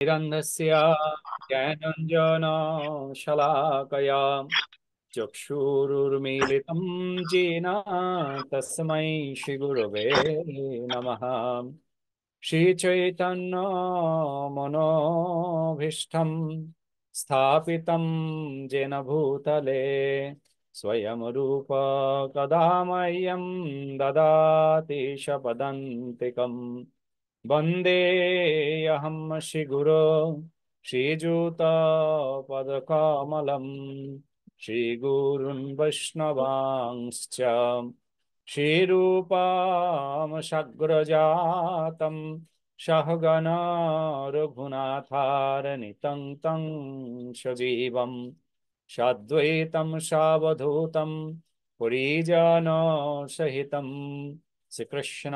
निरन्धस्य ज्ञानञ्जनशलाकया चक्षुरुर्मीलितं येन तस्मै श्रीगुरवे नमः। श्रीचैतन्यमनोभीष्टं स्थापितं येन भूतले स्वयं रूप कदा मह्यं ददाति शपदन्तिकम्। वन्देऽहं श्रीगुरो श्रीयुतपदकमलं श्रीगुरुन् वैष्णवांश्च श्रीरूपं सग्रजातं सहगण रघुनाथारनितं तं सजीवं साद्वैतं सावधूतं परिजनसहितं श्रीकृष्ण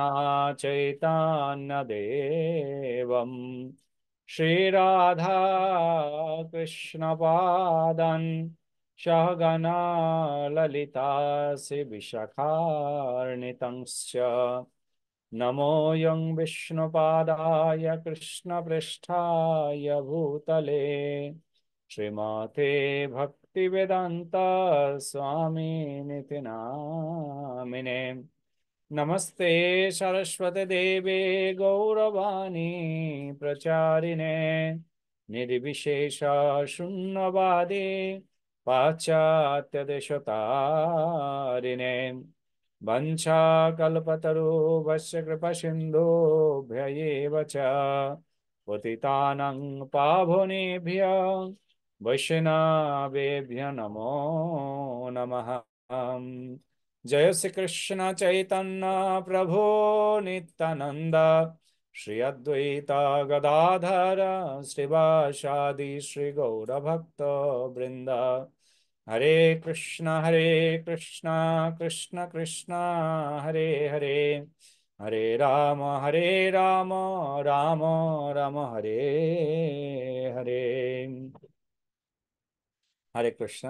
चैतन्य देवं श्रीराधा कृष्ण पादन् सहगना ललिता श्री विशाखान्वितंश्च नमोऽयं विष्णुपादाय कृष्णपृष्ठाय भूतले श्रीमते भक्तिवेदान्त स्वामिनिति नामिने। नमस्ते सरस्वती देवे गौरवाणी प्रचारिणे निर्विशेष शून्यवादे पाश्चात्य देशतारिणे वंशाकल्पतरुभ्यश्च कृपासिन्धुभ्य च पतितानां पावनेभ्यो वैष्णवेभ्यो नमो नमः। जय श्री कृष्ण चैतन्य प्रभु नित्यानंद श्री अद्वैत गदाधर श्रीवासादि श्री गौर भक्त वृंद। हरे कृष्ण कृष्ण कृष्ण हरे हरे, हरे राम राम राम हरे हरे। हरे कृष्ण।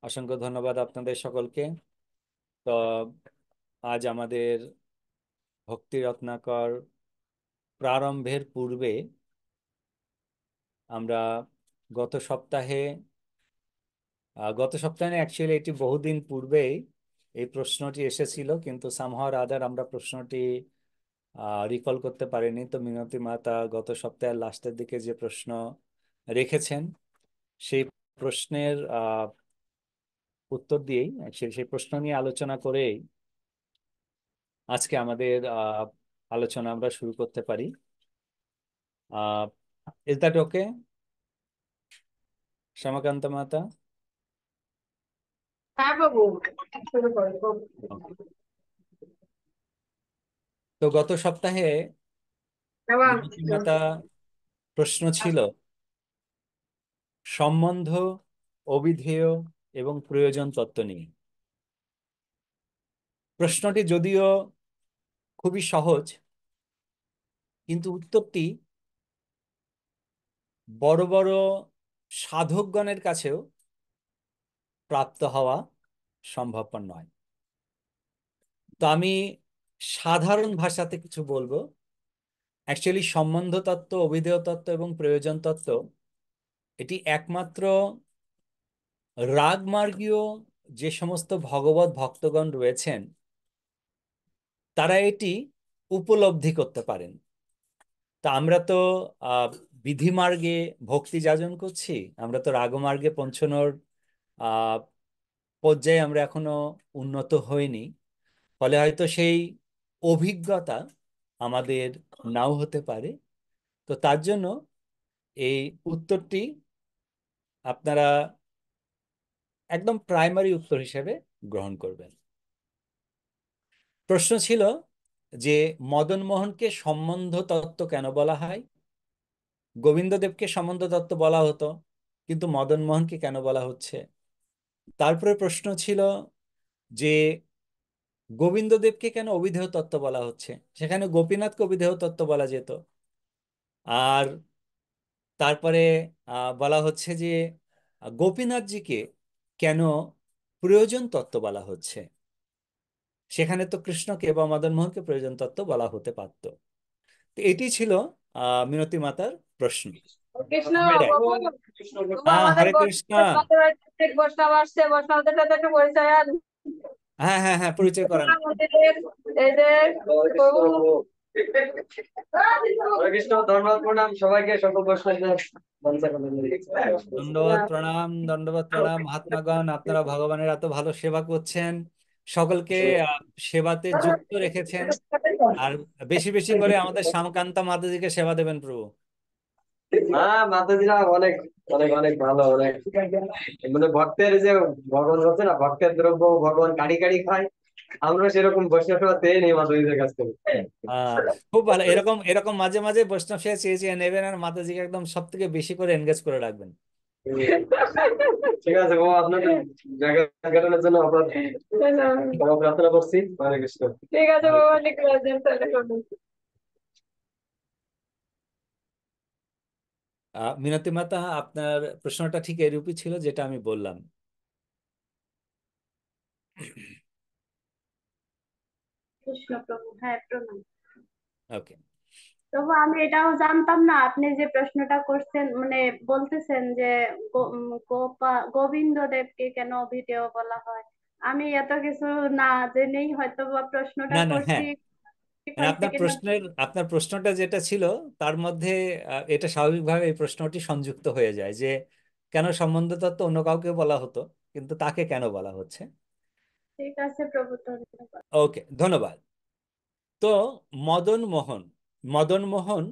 অসংখ্য ধন্যবাদ আপনাদের সকলকে। তো আজ আমাদের ভক্তি রত্নাকর প্রারম্ভের পূর্বে আমরা গত সপ্তাহে অ্যাকচুয়ালি এটি বহুদিন পূর্বেই এই প্রশ্নটি এসেছিল, কিন্তু সামহাও রাদার আমরা প্রশ্নটি রিকল করতে পারিনি। তো মিনতি মাতা গত সপ্তাহের লাস্টের দিকে যে প্রশ্ন রেখেছেন সেই প্রশ্নের উত্তর দিয়েই সেই প্রশ্ন নিয়ে আলোচনা করেই আজকে আমাদের আলোচনা আমরা শুরু করতে পারি। ইজ দ্যাট ওকে, শ্যামাকান্ত মাতা? হ্যাঁ বাবু, শুরু করো বাবু। Okay. তো গত সপ্তাহে বাবা, মিনতি মাতা প্রশ্ন ছিল সম্বন্ধ, অবিধেয় এবং প্রয়োজন তত্ত্ব নিয়ে। প্রশ্নটি যদিও খুবই সহজ, কিন্তু উত্তরটি বড় বড় সাধকগণের কাছেও প্রাপ্ত হওয়া সম্ভবপর নয়। তো আমি সাধারণ ভাষাতে কিছু বলবো। অ্যাকচুয়ালি সম্বন্ধ তত্ত্ব, অবিধেয় তত্ত্ব এবং প্রয়োজন তত্ত্ব এটি একমাত্র রাগমার্গীয় যে সমস্ত ভগবত ভক্তগণ রয়েছেন তারা এটি উপলব্ধি করতে পারেন। তা আমরা তো বিধি মার্গে ভক্তি যাজন করছি, আমরা তো রাগমার্গে পৌঁছানোর আহ পর্যায়ে আমরা এখনো উন্নত হইনি। ফলে হয়তো সেই অভিজ্ঞতা আমাদের নাও হতে পারে। তো তার জন্য এই উত্তরটি আপনারা একদম প্রাইমারি উত্তর হিসেবে গ্রহণ করবেন। প্রশ্ন ছিল যে মদন মোহনকে সম্বন্ধ তত্ত্ব কেন বলা হয়? গোবিন্দদেবকে সম্বন্ধ তত্ত্ব বলা হতো, কিন্তু মদন মোহনকে কেন বলা হচ্ছে? তারপরে প্রশ্ন ছিল যে গোবিন্দদেবকে কেন অবিধেয় তত্ত্ব বলা হচ্ছে, সেখানে গোপীনাথকে অবিধেয় তত্ত্ব বলা যেত। আর তারপরে বলা হচ্ছে যে গোপীনাথজিকে কেন প্রয়োজন তত্ত্ব বলা হচ্ছে, সেখানে তো কৃষ্ণকে বা মদন মোহনকে প্রয়োজন তত্ত্ব বলা হতে পারত। তো এটি ছিল মিনতি মাতার প্রশ্ন। কৃষ্ণ বিদায়। বাবু, বাবু হ্যাঁ, আমাদের হরে কৃষ্ণ। বৈষ্ণব আসছে, বৈষ্ণবদের সাথে একটু পরিচয় আন। হ্যাঁ হ্যাঁ হ্যাঁ, পরিচয় করান। মন্দিরের এই যে প্রভু। হরে কৃষ্ণ, ধন্যবাদ, প্রণাম সবাইকে, সকল বৈষ্ণবদের বন্দনা করি। দণ্ডবত প্রণাম, দণ্ডবত প্রণাম মহাত্মাগণ, আপনারা ভগবানের এত ভালো সেবা করছেন, সকলকে সেবাতে যুক্ত রেখেছেন। আর বেশি বেশি করে আমাদের শ্যামকান্তা মাতাজিকে সেবা দেবেন প্রভু। হ্যাঁ, মাতাজিরা অনেক অনেক অনেক ভালো, অনেক মানে ভক্তের যে ভগবান হচ্ছে না, ভক্তের দ্রব্য ভগবান কাড়ি কাড়ি খায়। আমরা সেরকম বৈষ্ণব সেবা পেয়ে নেই মাতাজিদের কাছ থেকে। আহ খুব ভালো, এরকম এরকম মাঝে মাঝে বৈষ্ণব সেবা চেয়ে চেয়ে নেবেন, আর মাতাজিকে একদম সব থেকে বেশি করে এনগেজ করে রাখবেন। ঠিক আছে বাবা, আপনাদের জায়গা কাটানোর জন্য আপনার ক্ষমা প্রার্থনা করছি। হরে কৃষ্ণ। ঠিক আছে হরে বাবা, কৃষ্ণ। লিখে রাখবেন তাহলে করবেন। মিনতি মাতা, আপনার প্রশ্নটা ঠিক এরূপই ছিল যেটা আমি বললাম। কৃষ্ণ প্রভু, হ্যাঁ প্রণাম। ওকে। প্রভু, আমি এটাও জানতাম না, আপনি যে প্রশ্নটা করছেন মানে বলতেছেন যে গোবিন্দ দেবকে কেন ভিডিও বলা হয়। আমি এত কিছু না জেনেই হয়তো বা প্রশ্নটা না না, করছি। হ্যাঁ, ঠিক মানে হয়েছে কিনা। আপনার প্রশ্নটা যেটা ছিল তার মধ্যে এটা স্বাভাবিকভাবে এই প্রশ্নটি সংযুক্ত হয়ে যায় যে কেন সম্বন্ধ তত্ত্ব অন্য কাউকে বলা হতো, কিন্তু তাকে কেন বলা হচ্ছে। ঠিক আছে প্রভু, ধন্যবাদ। ওকে, ধন্যবাদ। তো মদন মোহন, মদন মোহন,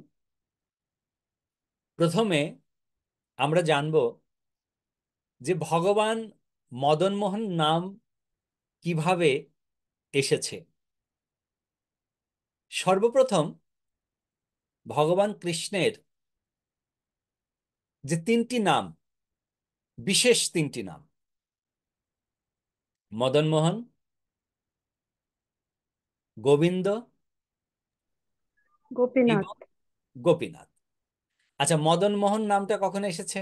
প্রথমে আমরা জানব যে ভগবান মদন মোহন নাম কিভাবে এসেছে। সর্বপ্রথম ভগবান কৃষ্ণের যে তিনটি নাম, বিশেষ তিনটি নাম, মদন মোহন, গোবিন্দ গোপীনাথ। এবং গোপীনাথ। আচ্ছা, মদন মোহন নামটা কখন এসেছে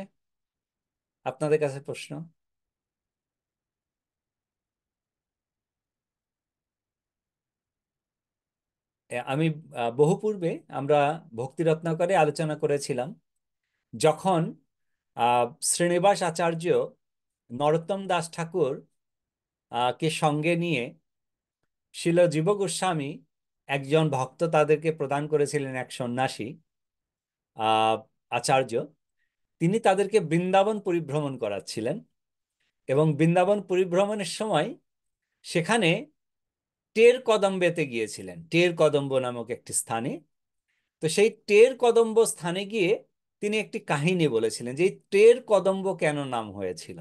আপনাদের কাছে প্রশ্ন? আমি বহু পূর্বে আমরা ভক্তি রত্নাকরে আলোচনা করেছিলাম, যখন শ্রীনিবাস আচার্য নরোত্তম দাস ঠাকুর কে সঙ্গে নিয়ে শিল জীব গোস্বামী, একজন ভক্ত তাদেরকে প্রদান করেছিলেন, এক সন্ন্যাসী আচার্য, তিনি তাদেরকে বৃন্দাবন পরিভ্রমণ করাচ্ছিলেন। এবং বৃন্দাবন পরিভ্রমণের সময় সেখানে টের কদম্বেতে গিয়েছিলেন, টের কদম্ব নামক একটি স্থানে। তো সেই টের কদম্ব স্থানে গিয়ে তিনি একটি কাহিনী বলেছিলেন যে এই টের কদম্ব কেন নাম হয়েছিল।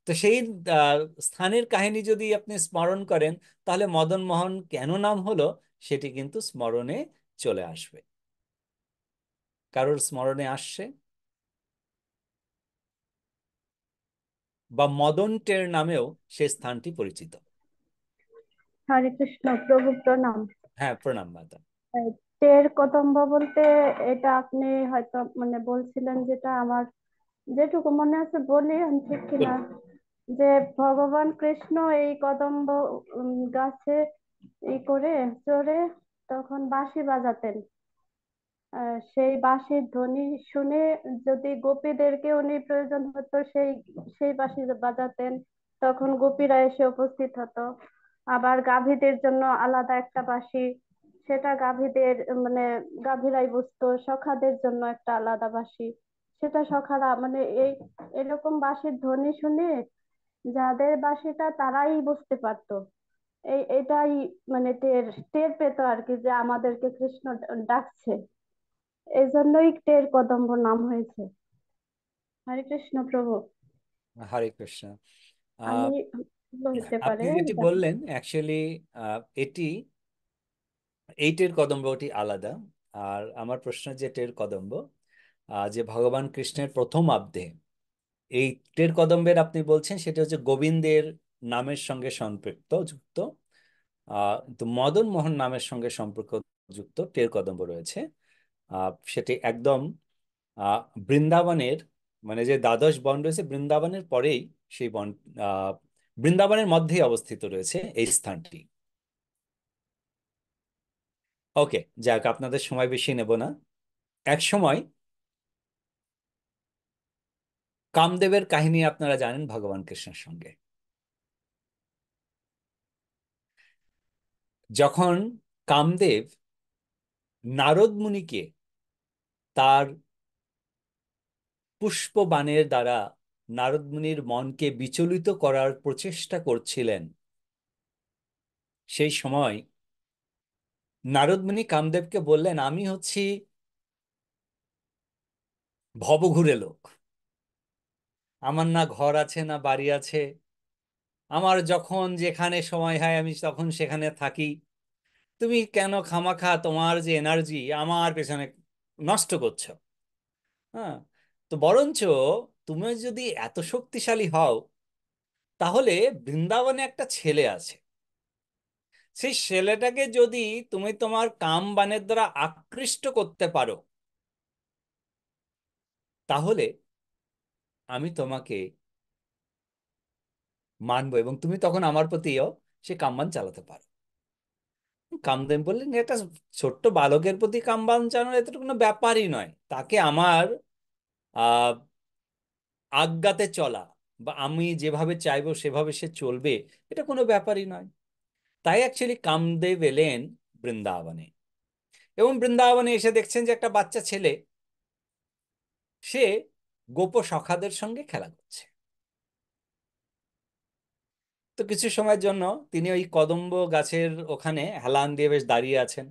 তো সেই আহ, স্থানের কাহিনী যদি আপনি স্মরণ করেন, তাহলে মদন মোহন কেন নাম হলো সেটি কিন্তু স্মরণে চলে আসবে। কারোর স্মরণে আসছে? বা মদন টের নামেও সেই স্থানটি পরিচিত। হরে কৃষ্ণ প্রভু, প্রণাম। হ্যাঁ, প্রণাম মাতা। এই টের কদম্ব বলতে এটা আপনি হয়তো মানে বলছিলেন, যেটা আমার যেটুকু মনে আছে বলি, আমি ঠিক কিনা। বলুন। যে ভগবান কৃষ্ণ এই কদম্ব গাছে করে চড়ে তখন বাঁশি বাজাতেন। সেই বাঁশির ধ্বনি শুনে যদি গোপীদেরকে উনি প্রয়োজন হতো, সেই সেই বাঁশি বাজাতেন, তখন গোপীরা এসে উপস্থিত হতো। আবার গাভীদের জন্য আলাদা একটা বাঁশি, সেটা গাভীদের মানে গাভীরাই বুঝতো। সখাদের জন্য একটা আলাদা বাঁশি, সেটা সখারা মানে এই এরকম বাঁশির ধ্বনি শুনে যাদের বাঁশিটা তারাই বুঝতে পারতো। এটাই মানে টের টের পেতো আর কি, যে আমাদেরকে কৃষ্ণ ডাকছে। এই জন্যই টের কদম্ব নাম হয়েছে। হরে কৃষ্ণ প্রভু। হরে কৃষ্ণ। আহ, আমি ভুল হতে পারে। আপনি যেটি বললেন অ্যাকচুয়ালি এটি, এই টের কদম্বটি আলাদা। আর আমার প্রশ্ন যে টের কদম্ব যে ভগবান কৃষ্ণের প্রথম অব্দে, এই টের কদম্বের আপনি বলছেন সেটা হচ্ছে গোবিন্দের নামের সঙ্গে সম্পৃক্ত যুক্ত। তো মদন মোহন নামের সঙ্গে সম্পর্ক যুক্ত টের কদম্ব রয়েছে। সেটি একদম বৃন্দাবনের, মানে যে দ্বাদশ বন রয়েছে বৃন্দাবনের পরেই, সেই বন আহ, বৃন্দাবনের মধ্যেই অবস্থিত রয়েছে এই স্থানটি। ওকে, যাক, আপনাদের সময় বেশি নেব না। এক সময় কামদেবের কাহিনী আপনারা জানেন ভগবান কৃষ্ণের সঙ্গে। যখন কামদেব নারদ মুনিকে তার পুষ্পবাণের দ্বারা নারদ মুনির মনকে বিচলিত করার প্রচেষ্টা করছিলেন, সেই সময় নারদ মুনি কামদেবকে বললেন, আমি হচ্ছি ভবঘুরে লোক, আমার না ঘর আছে না বাড়ি আছে, আমার যখন যেখানে সময় হয় আমি তখন সেখানে থাকি, তুমি কেন খামাখা তোমার যে এনার্জি আমার পেছনে নষ্ট করছো? হ্যাঁ, তো বরঞ্চ তুমি যদি এত শক্তিশালী হও, তাহলে বৃন্দাবনে একটা ছেলে আছে, সেই ছেলেটাকে যদি তুমি তোমার কাম বানের দ্বারা আকৃষ্ট করতে পারো, তাহলে আমি তোমাকে মানবো এবং তুমি তখন আমার প্রতিও সে কামবান চালাতে পারো। কামদেব বললেন, এটা ছোট্ট বালকের প্রতি কামবান চালানো এটা তো কোনো ব্যাপারই নয়, তাকে আমার আহ আজ্ঞাতে চলা বা আমি যেভাবে চাইবো সেভাবে সে চলবে, এটা কোনো ব্যাপারই নয়। তাই অ্যাকচুয়ালি কামদেব এলেন বৃন্দাবনে, এবং বৃন্দাবনে এসে দেখছেন যে একটা বাচ্চা ছেলে সে গোপ সখাদের সঙ্গে খেলা করছে। তো কিছু সময়ের জন্য তিনি ওই কদম্ব গাছের ওখানে হেলান দিয়ে বেশ দাঁড়িয়ে আছেন।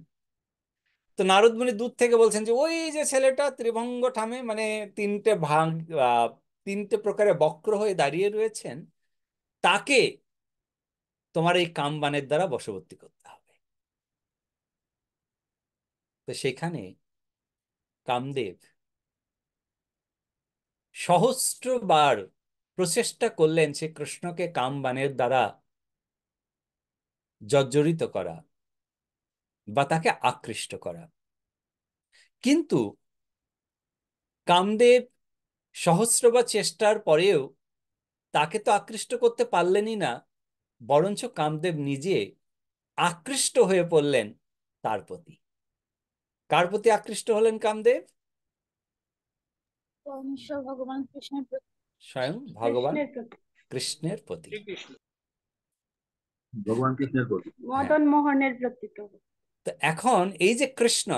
তো নারদ মুনি দূর থেকে বলছেন যে ওই যে ছেলেটা ত্রিভঙ্গ ঠামে, মানে তিনটে ভাগ, আহ, তিনটে প্রকারে বক্র হয়ে দাঁড়িয়ে রয়েছেন, তাকে তোমার এই কামবানের দ্বারা বশবর্তী করতে হবে। তো সেখানে কামদেব সহস্রবার প্রচেষ্টা করলেন সে কৃষ্ণকে কামবানের দ্বারা জর্জরিত করা বা তাকে আকৃষ্ট করা, কিন্তু কামদেব সহস্রবার চেষ্টার পরেও তাকে তো আকৃষ্ট করতে পারলেনই না, বরঞ্চ কামদেব নিজে আকৃষ্ট হয়ে পড়লেন তার প্রতি। কার প্রতি আকৃষ্ট হলেন কামদেব? ঈশ্বর ভগবান কৃষ্ণের প্রতি। স্বয়ং ভগবান কৃষ্ণের প্রতি, কৃষ্ণের প্রতি। ভগবান কৃষ্ণের প্রতি। হ্যাঁ, মদন মোহনের প্রতি তো। তো এখন এই যে কৃষ্ণ,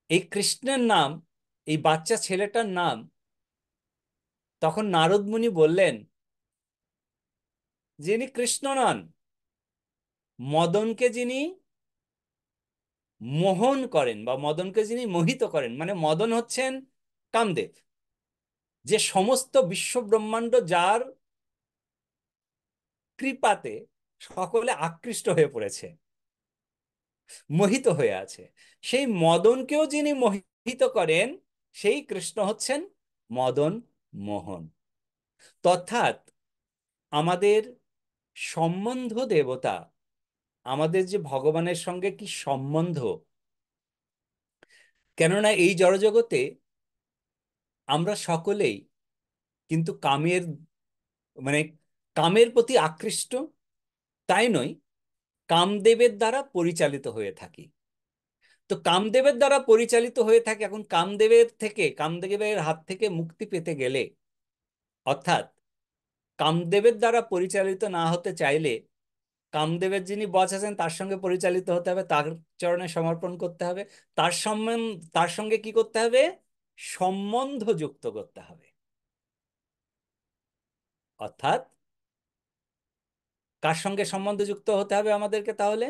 এই কৃষ্ণের নাম, এই বাচ্চা ছেলেটার নাম, তখন নারদ মুনি বললেন, যিনি কৃষ্ণ নন, মদনকে যিনি মোহন করেন বা মদনকে যিনি মোহিত করেন, মানে মদন হচ্ছেন কামদেব, যে সমস্ত বিশ্ব ব্রহ্মাণ্ড যার কৃপাতে সকলে আকৃষ্ট হয়ে পড়েছে, মোহিত হয়ে আছে, সেই মদনকেও যিনি মোহিত করেন, সেই কৃষ্ণ হচ্ছেন মদন মোহন। অর্থাৎ আমাদের সম্বন্ধ দেবতা, আমাদের যে ভগবানের সঙ্গে কি সম্বন্ধ, কেননা এই জড়জগতে আমরা সকলেই কিন্তু কামের, মানে কামের প্রতি আকৃষ্ট, তাই নয়, কামদেবের দ্বারা পরিচালিত হয়ে থাকি। তো কামদেবের দ্বারা পরিচালিত হয়ে থাকে, এখন কামদেবের হাত থেকে মুক্তি পেতে গেলে, অর্থাৎ কামদেবের দ্বারা পরিচালিত না হতে চাইলে কামদেবের যিনি বস আছেন তার সঙ্গে পরিচালিত হতে হবে, তার চরণে সমর্পণ করতে হবে, তার সঙ্গে কি করতে হবে? সম্বন্ধ যুক্ত করতে হবে। অর্থাৎ কার সঙ্গে সম্বন্ধ যুক্ত হতে হবে আমাদেরকে তাহলে?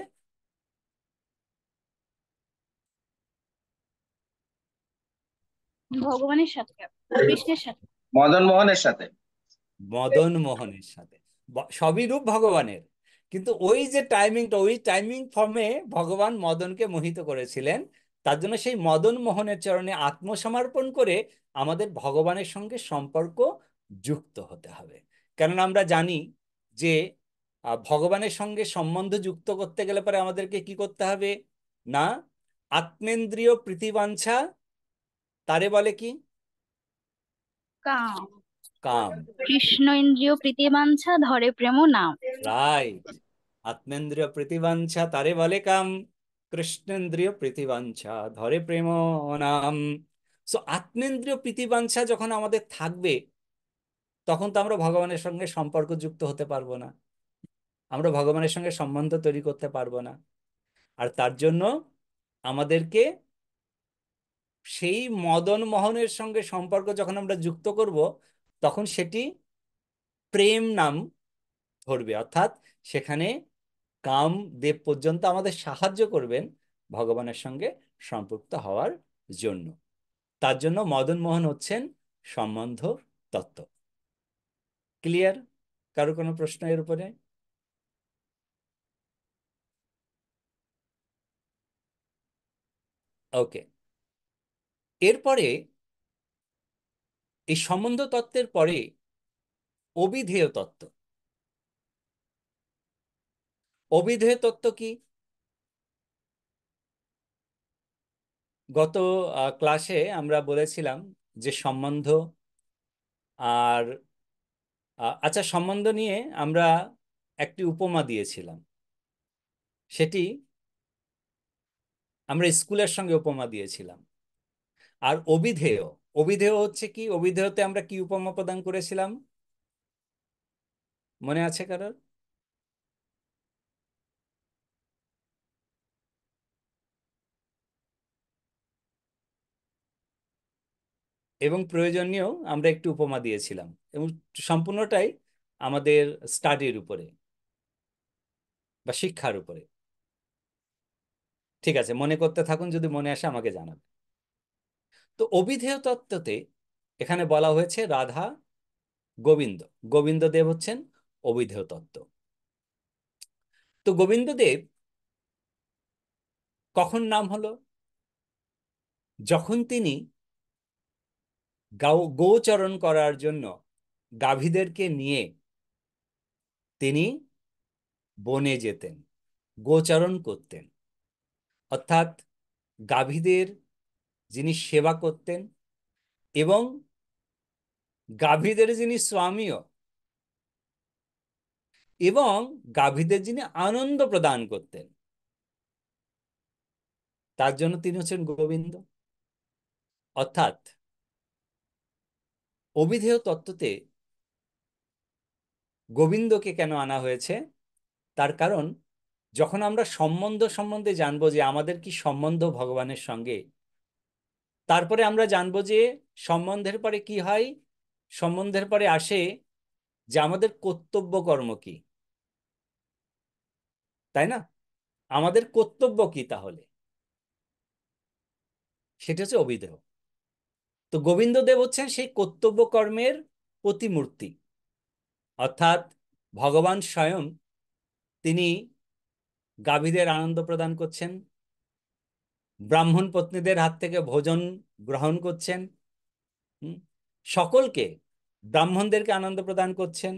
ভগবানের সাথে, কৃষ্ণের সাথে। মদন মোহনের সাথে। মদন মোহনের সাথে। সবই রূপ ভগবানের, কিন্তু ওই যে টাইমিংটা, ওই টাইমিং ফর্মে ভগবান মদনকে মোহিত করেছিলেন, তার জন্য সেই মদন মোহনের চরণে আত্মসমর্পণ করে আমাদের ভগবানের সঙ্গে সম্পর্ক যুক্ত হতে হবে। কেননা আমরা জানি যে ভগবানের সঙ্গে সম্বন্ধ যুক্ত করতে গেলে পরে আমাদেরকে কি করতে হবে না, আত্মেন্দ্রিয় প্রীতিবাঞ্ছা তারে বলে কি? কাম। কাম। কৃষ্ণ ইন্দ্রিয় প্রীতিবাঞ্ছা ধরে প্রেম নাম। রাইট, আত্মেন্দ্রিয় প্রীতিবাঞ্ছা তারে বলে কাম। কৃষ্ণেন্দ্রিয় প্রীতিবাঞ্ছা ধরে প্রেম নাম। সো আত্মেন্দ্রিয় প্রীতিবাঞ্ছা যখন আমাদের থাকবে, তখন তো আমরা ভগবানের সঙ্গে সম্পর্ক যুক্ত হতে পারবো না, আমরা ভগবানের সঙ্গে সম্বন্ধ তৈরি করতে পারবো না। আর তার জন্য আমাদেরকে সেই মদন মোহনের সঙ্গে সম্পর্ক যখন আমরা যুক্ত করব, তখন সেটি প্রেম নাম ধরবে, অর্থাৎ সেখানে কাম দেব পর্যন্ত আমাদের সাহায্য করবেন ভগবানের সঙ্গে সম্পৃক্ত হওয়ার জন্য। তার জন্য মদন মোহন হচ্ছেন সম্বন্ধ তত্ত্ব। ক্লিয়ার? কারো কোনো প্রশ্ন এর উপরে? ওকে, এরপরে এই সম্বন্ধ তত্ত্বের পরে অবিধেয় তত্ত্ব। অবিধেয় তত্ত্ব কি? গত ক্লাসে আমরা বলেছিলাম যে সম্বন্ধ আর আচ্ছা, সম্বন্ধ নিয়ে আমরা একটি উপমা দিয়েছিলাম, সেটি আমরা স্কুলের সঙ্গে উপমা দিয়েছিলাম। আর অবিধেয়, অবিধেয় হচ্ছে কি? অবিধেয়তে আমরা কি উপমা প্রদান করেছিলাম, মনে আছে কারোর? এবং প্রয়োজনীয় আমরা একটি উপমা দিয়েছিলাম, এবং সম্পূর্ণটাই আমাদের স্টাডির উপরে বা শিক্ষার উপরে। ঠিক আছে, মনে করতে থাকুন, যদি মনে আসে আমাকে জানাবেন। তো অবিধেয় তত্ত্বতে এখানে বলা হয়েছে রাধা গোবিন্দ, গোবিন্দদেব হচ্ছেন অবিধেয় তত্ত্ব। তো গোবিন্দদেব কখন নাম হলো? যখন তিনি গোচরণ করার জন্য গাভীদেরকে নিয়ে তিনি বনে যেতেন, গোচরণ করতেন, অর্থাৎ গাভীদের যিনি সেবা করতেন এবং গাভীদের যিনি স্বামীও, এবং গাভীদের যিনি আনন্দ প্রদান করতেন, তার জন্য তিনি হচ্ছেন গোবিন্দ। অর্থাৎ অবিধেয় তত্ত্বতে গোবিন্দকে কেন আনা হয়েছে? তার কারণ যখন আমরা সম্বন্ধ সম্বন্ধে জানবো যে আমাদের কি সম্বন্ধ ভগবানের সঙ্গে, তারপরে আমরা জানবো যে সম্বন্ধের পরে কি হয়। সম্বন্ধের পরে আসে যে আমাদের কর্তব্য কর্ম কি, তাই না? আমাদের কর্তব্য কি তাহলে? সেটা হচ্ছে অবিধেয়। তো গোবিন্দদেব হচ্ছেন সেই কর্তব্য কর্মের প্রতিমূর্তি, অর্থাৎ ভগবান স্বয়ং তিনি গাভীদের আনন্দ প্রদান করছেন, ব্রাহ্মণ পত্নীদের হাত থেকে ভোজন গ্রহণ করছেন, হুম, সকলকে, ব্রাহ্মণদেরকে আনন্দ প্রদান করছেন।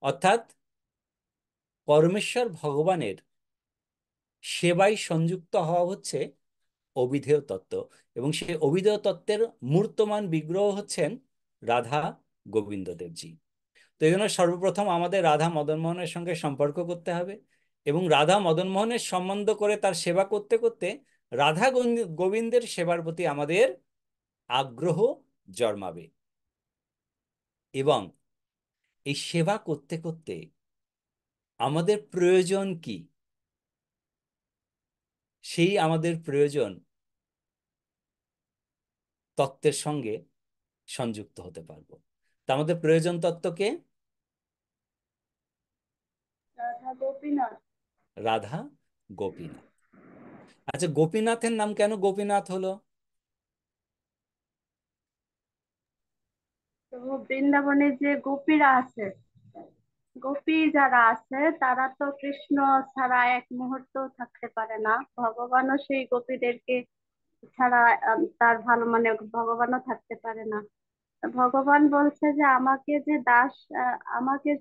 অর্থাৎ পরমেশ্বর ভগবানের সেবায় সংযুক্ত হওয়া হচ্ছে অবিধেয় তত্ত্ব, এবং সেই অবিধেয় তত্ত্বের মূর্তমান বিগ্রহ হচ্ছেন রাধা গোবিন্দ দেবজি। তো এই জন্য সর্বপ্রথম আমাদের রাধা মদন মোহনের সঙ্গে সম্পর্ক করতে হবে, এবং রাধা মদন মোহনের সম্বন্ধ করে তার সেবা করতে করতে রাধা গোবিন্দের সেবার প্রতি আমাদের আগ্রহ জন্মাবে। এবং এই সেবা করতে করতে আমাদের প্রয়োজন কি, সেই আমাদের প্রয়োজন তত্ত্বের সঙ্গে সংযুক্ত হতে পারবো। তা আমাদের প্রয়োজন তত্ত্বকে রাধা গোপীনাথ। রাধা গোপীনাথ। আচ্ছা, গোপীনাথের নাম কেন গোপীনাথ হলো? তো বৃন্দাবনে যে গোপীরা আছে, গোপী যারা আছে তারা তো কৃষ্ণ ছাড়া এক মুহূর্ত থাকতে পারে না। ভগবানও সেই গোপীদেরকে ছাড়া তার ভালো মানে ভগবানও থাকতে পারে না। ভগবান বলছে যে আমাকে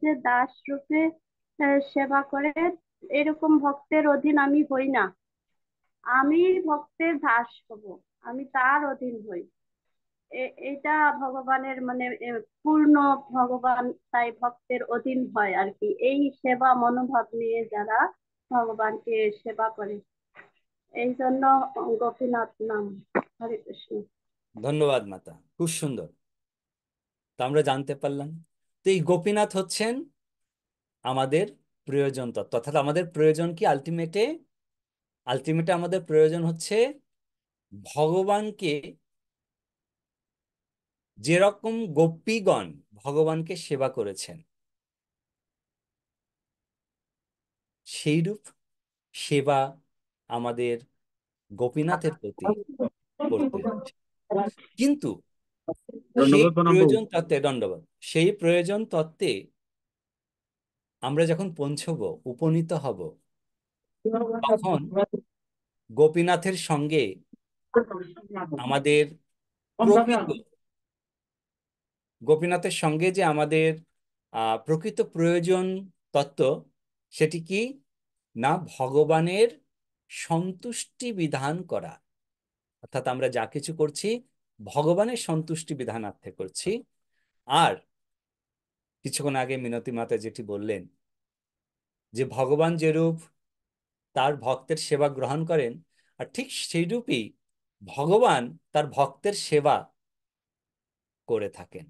যে দাস রূপে সেবা করে, এরকম ভক্তের অধীন আমি হই না। আমি ভক্তের দাস হব, আমি তার অধীন হই। এটা ভগবানের মানে পূর্ণ ভগবান তাই ভক্তের অধীন হয় আর কি, এই সেবা মনোভাব নিয়ে যারা ভগবানকে সেবা করে। এই জন্য গোপীনাথ নাম। হরে কৃষ্ণ। ধন্যবাদ মাতা, খুব সুন্দর। তো আমরা জানতে পারলাম, তো এই গোপীনাথ হচ্ছেন আমাদের প্রয়োজন তত্ত্ব, অর্থাৎ আমাদের প্রয়োজন কি আলটিমেটে? আলটিমেটে আমাদের প্রয়োজন হচ্ছে ভগবানকে, যেরকম গোপীগণ ভগবানকে সেবা করেছেন সেইরূপ সেবা আমাদের গোপীনাথের প্রতি করতে হচ্ছে। কিন্তু সেই ধন্যবাদ প্রণাম প্রভু। প্রয়োজন তত্ত্বে, দণ্ডবত, সেই প্রয়োজন তত্ত্বে আমরা যখন পৌঁছব, উপনীত হব, তখন গোপীনাথের সঙ্গে আমাদের প্রকৃত, গোপীনাথের সঙ্গে যে আমাদের প্রকৃত প্রয়োজন তত্ত্ব, সেটি কি না? ভগবানের সন্তুষ্টি বিধান করা। অর্থাৎ আমরা যা কিছু করছি ভগবানের সন্তুষ্টি বিধানার্থে করছি। আর কিছুক্ষণ আগে মিনতি মাতা যেটি বললেন, যে ভগবান যেরূপ তার ভক্তের সেবা গ্রহণ করেন, আর ঠিক সেইরূপই ভগবান তার ভক্তের সেবা করে থাকেন।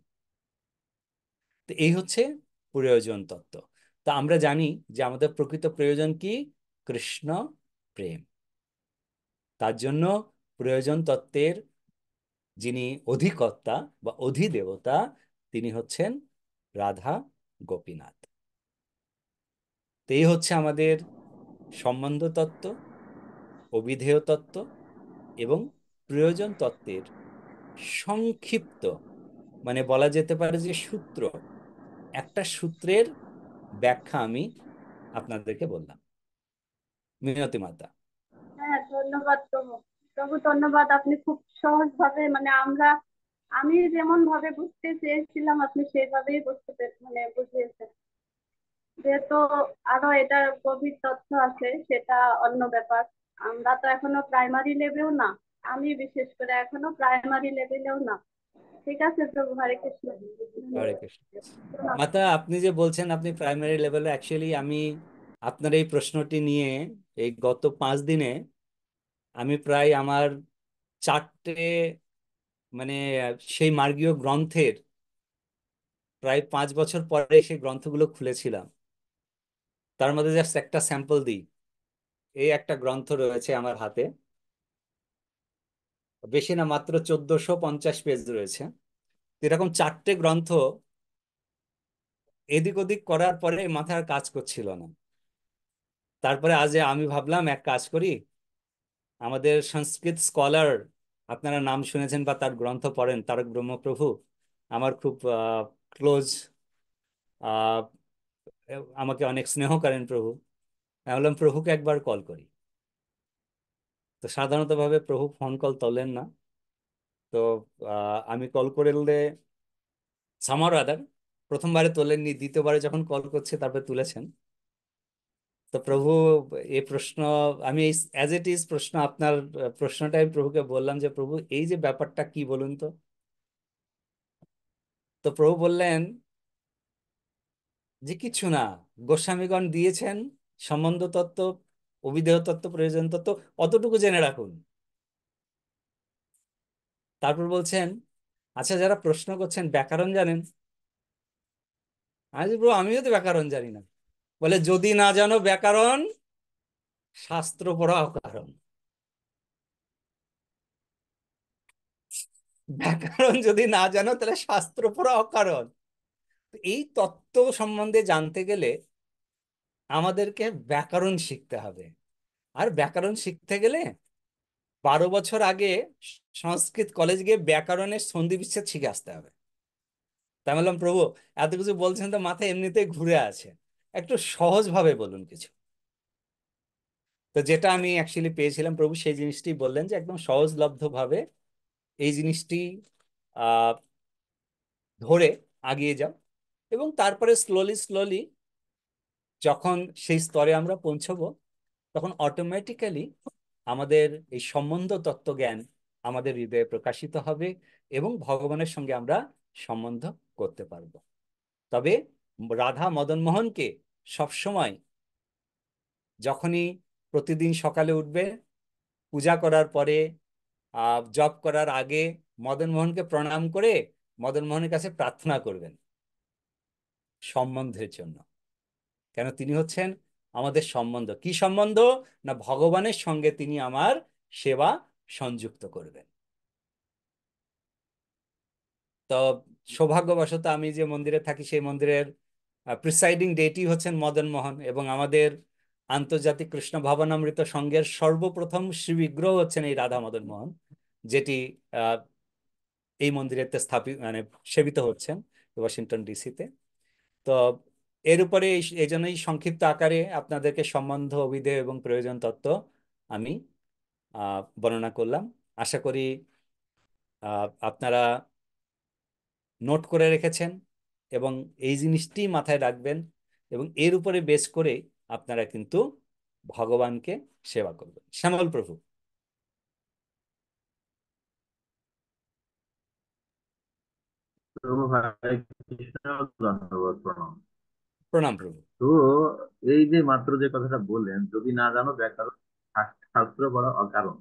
তো এই হচ্ছে প্রয়োজন তত্ত্ব। তা আমরা জানি যে আমাদের প্রকৃত প্রয়োজন কি? কৃষ্ণ প্রেম। তার জন্য প্রয়োজন তত্ত্বের যিনি অধিকর্তা বা অধিদেবতা, তিনি হচ্ছেন রাধা গোপীনাথ। তো এই হচ্ছে আমাদের সম্বন্ধ তত্ত্ব, অবিধেয় তত্ত্ব এবং প্রয়োজন তত্ত্বের সংক্ষিপ্ত, মানে বলা যেতে পারে যে সূত্র, একটা সূত্রের ব্যাখ্যা আমি আপনাদেরকে বললাম। মিনতি মাতা। হ্যাঁ, ধন্যবাদ প্রভু। প্রভু ধন্যবাদ, আপনি খুব সহজ ভাবে মানে আমি যেমন ভাবে বুঝতে চেয়েছিলাম আপনি সেইভাবেই মানে বুঝিয়েছেন। যেহেতু আরো এটার গভীর তথ্য আছে সেটা অন্য ব্যাপার। আমরা তো এখনো প্রাইমারি লেভেলেও না, আমি বিশেষ করে এখনো প্রাইমারি লেভেলেও না। ঠিক আছে প্রভু, হরে কৃষ্ণ। হরে কৃষ্ণ। মাতা, আপনি যে বলছেন আপনি প্রাইমারি লেভেলে, অ্যাকচুয়ালি আমি আপনার এই প্রশ্নটি নিয়ে এই গত 5 দিনে আমি প্রায় আমার 4টে, মানে সেই মার্গীয় গ্রন্থের প্রায় 5 বছর পরে সেই গ্রন্থগুলো খুলেছিলাম। তার মধ্যে জাস্ট একটা স্যাম্পল দিই। এই একটা গ্রন্থ রয়েছে আমার হাতে, বেশি না, মাত্র 1450 পেজ রয়েছে। এরকম 4টে গ্রন্থ এদিক ওদিক করার পরে মাথার কাজ করছিল না। তারপরে আজ আমি ভাবলাম এক কাজ করি, আমাদের সংস্কৃত স্কলার, আপনারা নাম শুনেছেন বা তার গ্রন্থ পড়েন, তারক ব্রহ্মপ্রভু, আমার খুব ক্লোজ, আমাকে অনেক স্নেহ করেন প্রভু। আমি বললাম প্রভুকে একবার কল করি। তো সাধারণত ভাবে প্রভু ফোন কল তোলেন না। তো আমি কল করলে সামার আদার, প্রথমবারে তোলেননি, দ্বিতীয়বারে যখন কল করছে তারপরে তুলেছেন। তো প্রভু এই প্রশ্ন, আমি অ্যাজ ইট ইজ প্রশ্ন, আপনার প্রশ্নটা আমি প্রভুকে বললাম যে প্রভু এই যে ব্যাপারটা কি বলুন তো। তো প্রভু বললেন যে কিছু না, গোস্বামীগণ দিয়েছেন সম্বন্ধ তত্ত্ব, অবিধেয় তত্ত্ব, প্রয়োজন তত্ত্ব, অতটুকু জেনে রাখুন। তারপর বলছেন, আচ্ছা যারা প্রশ্ন করছেন ব্যাকরণ জানেন? আমি বলছি, প্রভু আমিও তো ব্যাকরণ জানি না। বলে যদি না জানো ব্যাকরণ, শাস্ত্র পড়াও কারণ। ব্যাকরণ যদি না জানো তাহলে শাস্ত্র পড়া অকারণ। এই তত্ত্ব সম্বন্ধে জানতে গেলে আমাদেরকে ব্যাকরণ শিখতে হবে। আর ব্যাকরণ শিখতে গেলে 12 বছর আগে সংস্কৃত কলেজ গিয়ে ব্যাকরণের সন্ধি বিচ্ছেদ শিখে আসতে হবে। তাই বললাম প্রভু এত কিছু বলছেন তো মাথায় এমনিতেই ঘুরে আছে, একটু সহজ ভাবে বলুন কিছু। তো যেটা আমি অ্যাকচুয়ালি পেয়েছিলাম প্রভু সেই জিনিসটি বললেন, যে একদম সহজলব্ধ ভাবে এই জিনিসটি আহ ধরে আগিয়ে যাও, এবং তারপরে স্লোলি স্লোলি যখন সেই স্তরে আমরা পৌঁছবো, তখন অটোমেটিক্যালি আমাদের এই সম্বন্ধ তত্ত্বজ্ঞান আমাদের হৃদয়ে প্রকাশিত হবে এবং ভগবানের সঙ্গে আমরা সম্বন্ধ করতে পারবো। তবে রাধা মদন মোহনকে সবসময়, যখনই প্রতিদিন সকালে উঠবে পূজা করার পরে জপ করার আগে মদন মোহনকে প্রণাম করে মদন মোহনের কাছে প্রার্থনা করবেন সম্বন্ধের জন্য। কেন তিনি হচ্ছেন আমাদের সম্বন্ধ। কি সম্বন্ধ? না ভগবানের সঙ্গে তিনি আমার সেবা সংযুক্ত করবেন। তো সৌভাগ্যবশত আমি যে মন্দিরে থাকি সেই মন্দিরের প্রিসাইডিং ডেটি হচ্ছেন মদন মোহন, এবং আমাদের আন্তর্জাতিক কৃষ্ণ ভবনামৃত সংঘের সর্বপ্রথম শ্রীবিগ্রহ হচ্ছেন এই রাধা মদন মোহন, যেটি আহ, এই মন্দিরেতে স্থাপিত মানে সেবিত হচ্ছেন ওয়াশিংটন ডিসিতে। তো এর উপরে এই জন্যই সংক্ষিপ্ত আকারে আপনাদেরকে সম্বন্ধ, অভিধেয় এবং প্রয়োজন তত্ত্ব আমি বর্ণনা করলাম। আশা করি আপনারা নোট করে রেখেছেন এবং এই জিনিসটি মাথায় রাখবেন, এবং এর উপরে বেস করে আপনারা কিন্তু ভগবানকে সেবা করবেন। শ্যামল প্রভু। প্রভু হরে কৃষ্ণ, ধন্যবাদ, প্রণাম। প্রণাম প্রভু। তো এই যে মাত্র যে কথাটা বললেন, যদি না জানো ব্যাকরণ, শাস্ত্র পড়া অকারণ,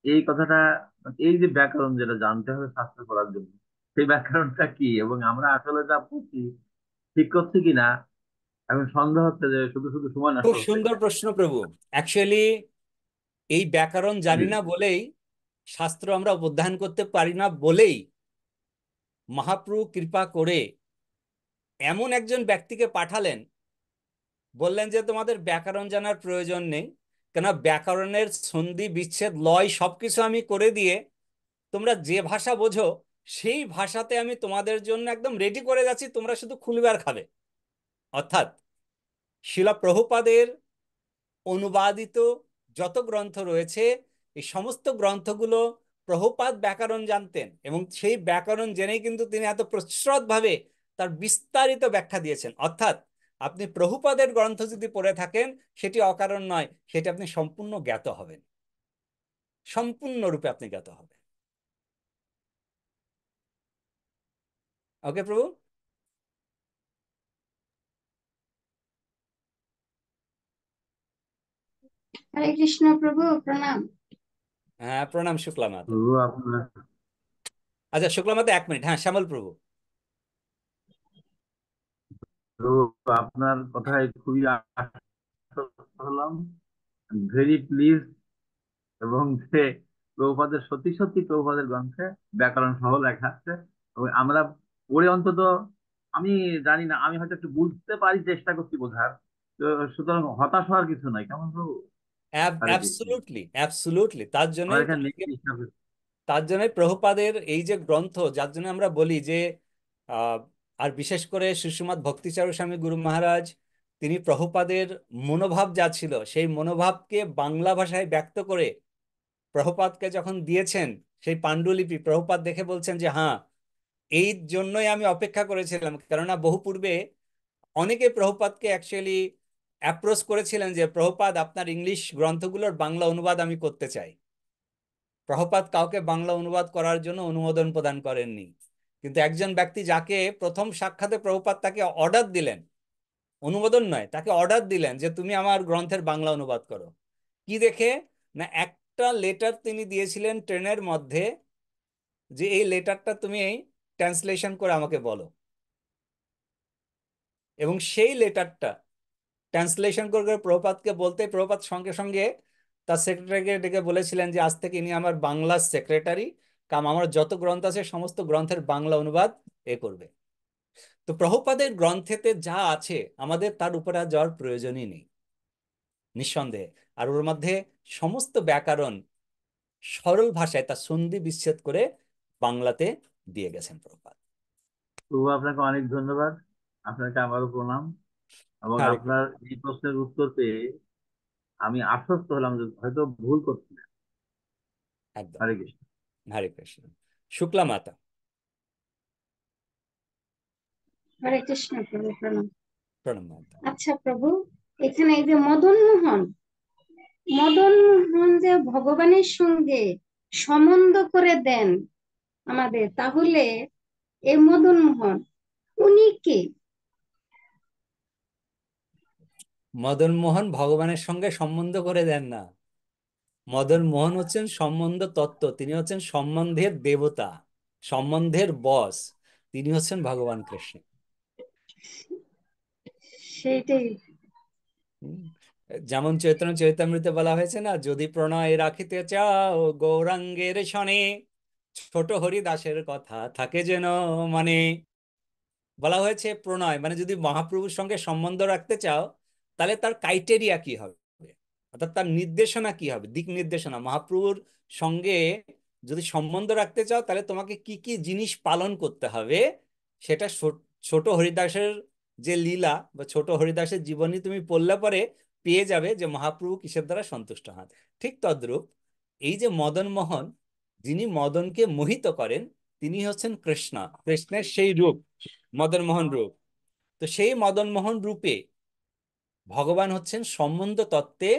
এই কথাটা, এই যে ব্যাকরণ যেটা জানতে হবে শাস্ত্র পড়ার জন্য, সেই ব্যাকরণটা কি এবং আমরা আসলে যা পড়ছি ঠিক করছি কিনা এখন সন্দেহ হচ্ছে যে শুধু শুধু সময় নষ্ট খুব হচ্ছে সুন্দর কিনা। প্রশ্ন প্রভু। অ্যাকচুয়ালি এই ব্যাকরণ জি। জানি না বলেই, শাস্ত্র আমরা অধ্যয়ন করতে পারি না বলেই মহাপ্রভু কৃপা করে এমন একজন ব্যক্তিকে পাঠালেন, বললেন যে তোমাদের ব্যাকরণ জানার প্রয়োজন নেই, কেন ব্যাকরণের সন্ধি বিচ্ছেদ লয় সবকিছু আমি করে দিয়ে তোমরা যে ভাষা বোঝো সেই ভাষাতে আমি তোমাদের জন্য একদম রেডি করে যাচ্ছি, তোমরা শুধু খুলবে আর খাবে। অর্থাৎ শিলা প্রভুপাদের অনুবাদিত যত গ্রন্থ রয়েছে এই সমস্ত গ্রন্থগুলো প্রভুপাদ ব্যাকরণ জানতেন, এবং সেই ব্যাকরণ জেনেই কিন্তু তিনি এত প্রচ্ছদভাবে তার বিস্তারিত ব্যাখ্যা দিয়েছেন। অর্থাৎ আপনি প্রভুপাদের গ্রন্থ যদি পড়ে থাকেন সেটি অকারণ নয়, সেটি আপনি সম্পূর্ণ জ্ঞাত হবেন, সম্পূর্ণরূপে আপনি জ্ঞাত হবেন। ওকে প্রভু। হরে কৃষ্ণ প্রভু, প্রণাম। হ্যাঁ প্রণাম শুক্লা মাতা। প্রভু আপনার, আচ্ছা শুক্লা মাতা, 1 মিনিট। হ্যাঁ শ্যামল প্রভু। প্রভু আপনার কথায় খুবই আশ্বস্ত হলাম, ভেরি প্লিজ। এবং যে প্রভুপাদের, সত্যি সত্যি প্রভুপাদের গ্রন্থে ব্যাকরণ সহ লেখা আছে, এবং আমরা পড়ে অন্তত, আমি জানি না, আমি হয়তো একটু বুঝতে পারি, চেষ্টা করছি বোঝার। তো সুতরাং হতাশ হওয়ার কিছু নাই, কেমন প্রভু? হরে কৃষ্ণ। Absolutely absolutely. তার আমার জন্যই এখানে নেই চেষ্টা করছি। তার জন্য প্রভুপাদের এই যে গ্রন্থ, যার জন্য আমরা বলি যে আহ, আর বিশেষ করে সুষমাদ ভক্তিচারু স্বামী গুরু মহারাজ, তিনি প্রভুপাদের মনোভাব যা ছিল সেই মনোভাবকে বাংলা ভাষায় ব্যক্ত করে প্রভুপাদকে যখন দিয়েছেন সেই পাণ্ডুলিপি, প্রভুপাদ দেখে বলছেন যে হ্যাঁ, এই জন্যই আমি অপেক্ষা করেছিলাম। কেননা বহু পূর্বে অনেকে প্রভুপাদকে অ্যাকচুয়ালি অ্যাপ্রোচ করেছিলেন যে প্রভুপাদ আপনার ইংলিশ গ্রন্থগুলোর বাংলা অনুবাদ আমি করতে চাই। প্রভুপাদ কাউকে বাংলা অনুবাদ করার জন্য অনুমোদন প্রদান করেননি, কিন্তু একজন ব্যক্তি যাকে প্রথম সাক্ষাতে প্রভুপাদ তাকে অর্ডার দিলেন, অনুমোদন নয়, তাকে অর্ডার দিলেন যে তুমি আমার গ্রন্থের বাংলা অনুবাদ করো। কি দেখে? না একটা লেটার তিনি দিয়েছিলেন ট্রেনের মধ্যে, যে এই লেটারটা তুমি ট্রান্সলেশন করে আমাকে বলো। এবং সেই লেটারটা ট্রান্সলেশন করে করে প্রভুপাদকে বলতে, প্রভুপাদ সঙ্গে সঙ্গে তার সেক্রেটারিকে ডেকে বলেছিলেন যে আজ থেকে ইনি আমার বাংলা সেক্রেটারি, কারণ আমার যত গ্রন্থ আছে সমস্ত গ্রন্থের বাংলা অনুবাদ করবে। তো প্রভুপাদের গ্রন্থেতে যা আছে আমাদের তার উপরে আর যাওয়ার প্রয়োজনই নেই, নিঃসন্দেহে। আর ওর মধ্যে সমস্ত ব্যাকরণ সরল ভাষায় তার সন্ধি বিচ্ছেদ করে বাংলাতে দিয়ে গেছেন প্রভুপাদ। প্রভু আপনাকে অনেক ধন্যবাদ, আপনাকে আমারও প্রণাম। এবং হরে কৃষ্ণ। আপনার এই প্রশ্নের উত্তর পেয়ে আমি আশ্বস্ত হলাম যে হয়তো ভুল করছি না। একদম। হরে কৃষ্ণ। হরে কৃষ্ণ। শুক্লা মাতা। হরে কৃষ্ণ প্রভু, প্রণাম। প্রণাম মাতা। আচ্ছা প্রভু, এখানে এই যে মদন মোহন, মদন মোহন যে ভগবানের সঙ্গে সম্বন্ধ করে দেন আমাদের, তাহলে এই মদন মোহন উনি কে? মদন মোহন ভগবানের সঙ্গে সম্বন্ধ করে দেন না। মদন মোহন হচ্ছেন সম্বন্ধ তত্ত্ব, তিনি হচ্ছেন সম্বন্ধের দেবতা, সম্বন্ধের বস, তিনি হচ্ছেন ভগবান কৃষ্ণ। সেইটাই। হুম। যেমন চৈতন্য চৈতামৃতে বলা হয়েছে না, যদি প্রণয় রাখিতে চাও গৌরাঙ্গের শনে, ছোট হরিদাসের কথা থাকে যেন মানে। বলা হয়েছে প্রণয় মানে যদি মহাপ্রভুর সঙ্গে সম্বন্ধ রাখতে চাও তাহলে তার ক্রাইটেরিয়া কি হবে, অর্থাৎ তার নির্দেশনা কি হবে, দিক নির্দেশনা। মহাপ্রভুর সঙ্গে যদি সম্বন্ধ রাখতে চাও তাহলে তোমাকে কি কি জিনিস পালন করতে হবে, সেটা ছোট হরিদাসের যে লীলা বা ছোট হরিদাসের জীবনী তুমি পড়লে পরে পেয়ে যাবে যে মহাপ্রভু কিসের দ্বারা সন্তুষ্ট হন। ঠিক তদ্রূপ এই যে মদন মোহন, যিনি মদনকে মোহিত করেন, তিনি হচ্ছেন কৃষ্ণ, কৃষ্ণের সেই রূপ, মদন মোহন রূপ। তো সেই মদন মোহন রূপে ভগবান হচ্ছেন সম্বন্ধ তত্ত্বে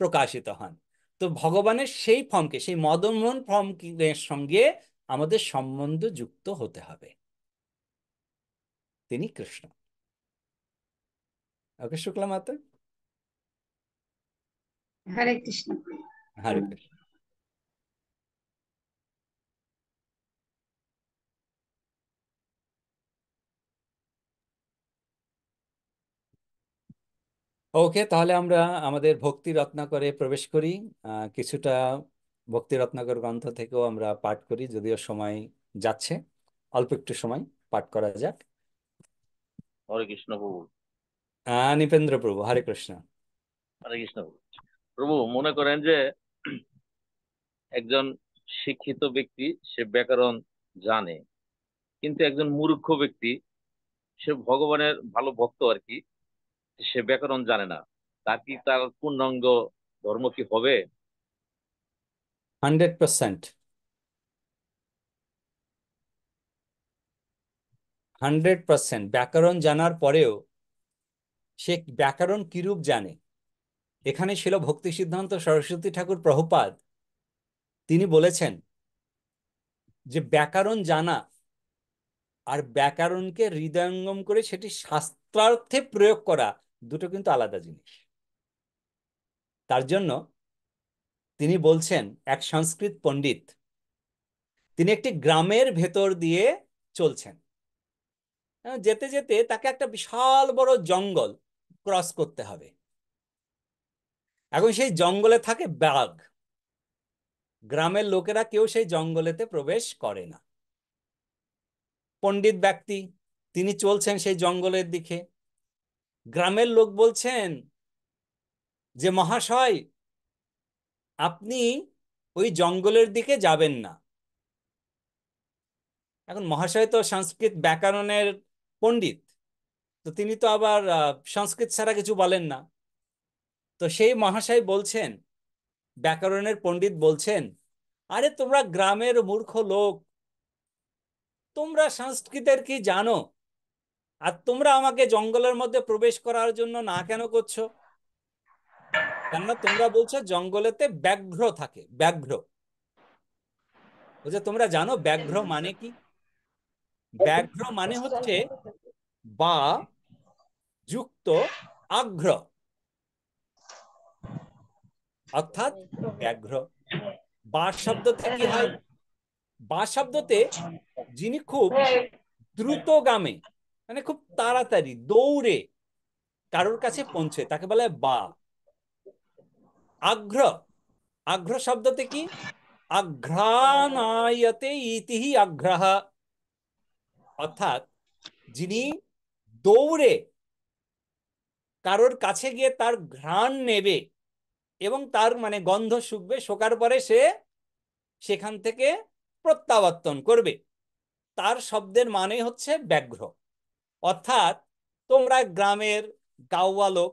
প্রকাশিত হন। তো ভগবানের সেই ফর্মকে, সেই মদন মোহন ফর্মের সঙ্গে আমাদের সম্বন্ধ যুক্ত হতে হবে, তিনি কৃষ্ণ। ওকে শুক্লা মাতা, হরে কৃষ্ণ। হরে কৃষ্ণ। ওকে, তাহলে আমরা আমাদের ভক্তি রত্নাকরে প্রবেশ করি। কিছুটা ভক্তি রত্নাকর গ্রন্থ থেকেও আমরা পাঠ করি, যদিও সময় যাচ্ছে, অল্প একটু সময় পাঠ করা যাক। হরে কৃষ্ণ প্রভু। নৃপেন্দ্র প্রভু, হরে কৃষ্ণ। হরে কৃষ্ণ প্রভু। প্রভু, মনে করেন যে একজন শিক্ষিত ব্যক্তি সে ব্যাকরণ জানে, কিন্তু একজন মূর্খ ব্যক্তি সে ভগবানের ভালো ভক্ত আর কি, সে ব্যাকরণ জানে না, তার কি তার পূর্ণাঙ্গ ধর্ম কি হবে? 100%, 100%। ব্যাকরণ জানার পরেও সে ব্যাকরণ কিরূপ জানে, এখানে ছিল ভক্তি সিদ্ধান্ত সরস্বতী ঠাকুর প্রভুপাদ, তিনি বলেছেন যে ব্যাকরণ জানা আর ব্যাকরণকে হৃদয়ঙ্গম করে সেটি শাস্ত্রার্থে প্রয়োগ করা দুটো কিন্তু আলাদা জিনিস। তার জন্য তিনি বলছেন, এক সংস্কৃত পণ্ডিত, তিনি একটি গ্রামের ভেতর দিয়ে চলছেন, যেতে যেতে তাকে একটা বিশাল বড় জঙ্গল ক্রস করতে হবে। এখন সেই জঙ্গলে থাকে বাঘ, গ্রামের লোকেরা কেউ সেই জঙ্গলেতে প্রবেশ করে না। পণ্ডিত ব্যক্তি তিনি চলছেন সেই জঙ্গলের দিকে, গ্রামের লোক বলছেন যে মহাশয় আপনি ওই জঙ্গলের দিকে যাবেন না। এখন মহাশয় তো সংস্কৃত ব্যাকরণের পণ্ডিত, তো তিনি তো আবার সংস্কৃত ছাড়া কিছু বলেন না। তো সেই মহাশয় বলছেন, ব্যাকরণের পণ্ডিত বলছেন, আরে তোমরা গ্রামের মূর্খ লোক, তোমরা সংস্কৃতের কি জানো, আর তোমরা আমাকে জঙ্গলের মধ্যে প্রবেশ করার জন্য না কেন করছো? কেননা তোমরা বলছো জঙ্গলেতে ব্যাঘ্র থাকে, ব্যাঘ্র। বলছে তোমরা জানো ব্যাঘ্র মানে কি? ব্যাঘ্র মানে হচ্ছে বা যুক্ত আঘ্র, অর্থাৎ ব্যাঘ্র। বা শব্দতে কি হয়? বা শব্দতে যিনি খুব দ্রুতগামী, মানে খুব তাড়াতাড়ি দৌড়ে কারোর কাছে পৌঁছে, তাকে বলে বা। আঘ্র, আঘ্র শব্দতে কি? আঘ্রানায়তে ইতিহি আঘ্রাহ, অর্থাৎ যিনি দৌড়ে কারোর কাছে গিয়ে তার ঘ্রাণ নেবে এবং তার মানে গন্ধ শুকবে, শোকার পরে সে সেখান থেকে প্রত্যাবর্তন করবে, তার শব্দের মানে হচ্ছে ব্যাঘ্র। অর্থাৎ তোমরা গ্রামের গাওয়া লোক,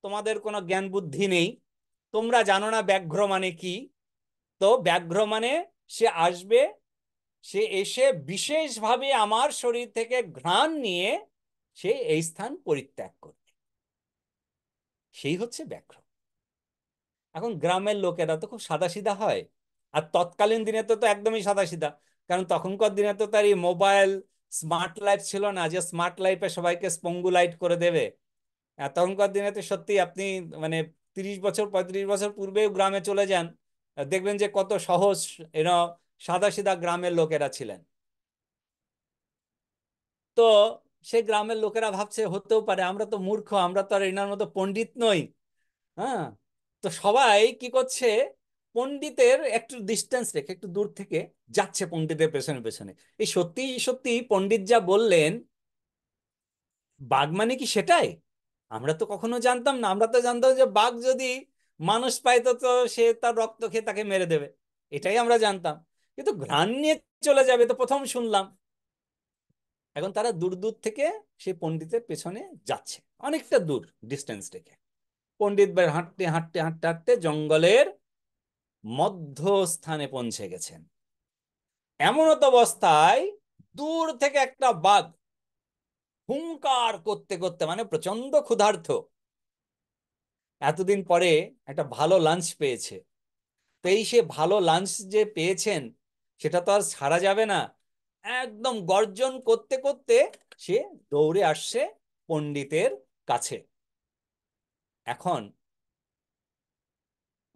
তোমাদের কোনো জ্ঞান বুদ্ধি নেই, তোমরা জানো না ব্যাঘ্র মানে কি। তো ব্যাঘ্র মানে সে আসবে, সে এসে বিশেষভাবে আমার শরীর থেকে ঘ্রাণ নিয়ে সে এই স্থান পরিত্যাগ করবে, সেই হচ্ছে ব্যাঘ্র। এখন গ্রামের লোকেরা তো খুব সাদাসিধা হয়, আর তৎকালীন দিনে তো তো একদমই সাদাসিধা, কারণ তখনকার দিনে তো তার এই মোবাইল স্মার্ট লাইফ ছিল না যে স্মার্ট লাইফে সবাইকে স্পঙ্গু লাইট করে দেবে। তখনকার দিনে তো সত্যি আপনি মানে 30 বছর 35 বছর পূর্বেও গ্রামে চলে যান, দেখবেন যে কত সহজ সাদা সিধা গ্রামের লোকেরা ছিলেন। তো সে গ্রামের লোকেরা ভাবছে হতেও পারে, আমরা তো মূর্খ, আমরা তো আর এনার মতো পণ্ডিত নই। হ্যাঁ, তো সবাই কি করছে, পণ্ডিতের একটু ডিস্টেন্স রেখে একটু দূর থেকে যাচ্ছে পণ্ডিতের পেছনে পেছনে। এই সত্যি সত্যি পণ্ডিত যা বললেন, বাঘ মানে কি সেটাই? আমরা তো কখনো জানতাম না। আমরা তো জানতাম যে বাঘ যদি মানুষ পাইতো তো সে তার রক্ত খেয়ে তাকে মেরে দেবে, এটাই আমরা জানতাম। কিন্তু ঘ্রাণ নিয়ে চলে যাবে তো প্রথম শুনলাম। এখন তারা দূর দূর থেকে সেই পণ্ডিতের পেছনে যাচ্ছে, অনেকটা দূর ডিস্টেন্স রেখে। পণ্ডিত ভাই হাঁটতে হাঁটতে হাঁটতে হাঁটতে জঙ্গলের মধ্যস্থানে পৌঁছে গেছেন। এমন তো অবস্থায় দূর থেকে একটা বাঘ হুংকার করতে করতে, মানে প্রচন্ড ক্ষুধার্ত, এতদিন পরে একটা ভালো লাঞ্চ পেয়েছে। তো এই সে ভালো লাঞ্চ যে পেয়েছেন সেটা তো আর ছাড়া যাবে না। একদম গর্জন করতে করতে সে দৌড়ে আসছে পণ্ডিতের কাছে। এখন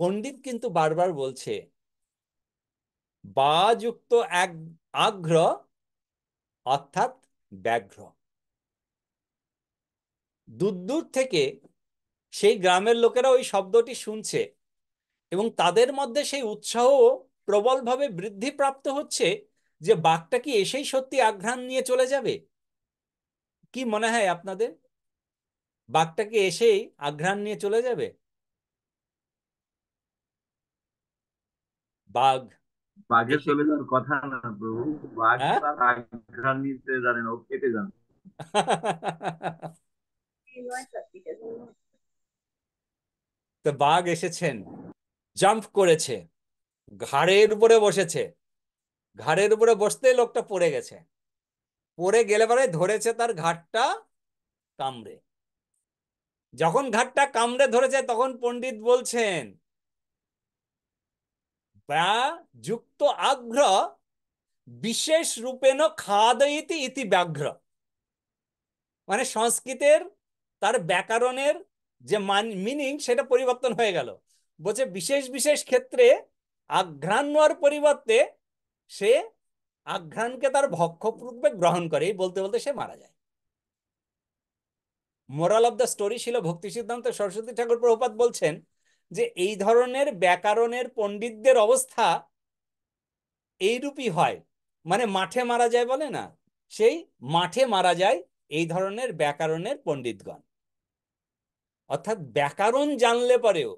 পণ্ডিত কিন্তু বারবার বলছে, বা যুক্ত এক আগ্র অর্থাৎ ব্যাঘ্র। দূর দূর থেকে সেই গ্রামের লোকেরা ওই শব্দটি শুনছে এবং তাদের মধ্যে সেই উৎসাহ প্রবলভাবে বৃদ্ধিপ্রাপ্ত হচ্ছে যে বাঘটা কি এসেই সত্যি আঘ্রাণ নিয়ে চলে যাবে। কি মনে হয় আপনাদের, বাঘটা কি এসেই আঘ্রাণ নিয়ে চলে যাবে? বাঘ বাঘে এসে চলে যাওয়ার কথা না প্রভু, বাঘ হ্যাঁ তার আঘ্রাণ নিতে জানে না, ও খেতে জানে। তো বাঘ এসেছেন, জাম্প করেছে, ঘাড়ের উপরে বসেছে। ঘাড়ের উপরে বসতেই লোকটা পড়ে গেছে। পড়ে গেলে পরে ধরেছে তার ঘাড়টা কামড়ে। যখন ঘাড়টা কামড়ে ধরেছে তখন পণ্ডিত বলছেন, বা যুক্ত আগ্র বিশেষ রূপেণ খাদয়িতি ইতি ব্যাঘ্র। মানে সংস্কৃতের তার ব্যাকরণের যে মিনিং সেটা পরিবর্তন হয়ে গেল। বলছে বিশেষ বিশেষ ক্ষেত্রে আঘ্রাণ নেওয়ার পরিবর্তে সে আঘ্রাণকে তার ভক্ষরূপে গ্রহণ করে, এই বলতে বলতে সে মারা যায়। মোরাল অফ দ্য স্টোরি ছিল, ভক্তি সিদ্ধান্ত সরস্বতী ঠাকুর প্রভুপাদ বলছেন যে এই ধরনের ব্যাকরণের পণ্ডিতদের অবস্থা এইরূপই হয়। মানে মাঠে মারা যায় বলে না, সেই মাঠে মারা যায় এই ধরনের ব্যাকরণের পণ্ডিতগণ। অর্থাৎ ব্যাকরণ জানলে পরেও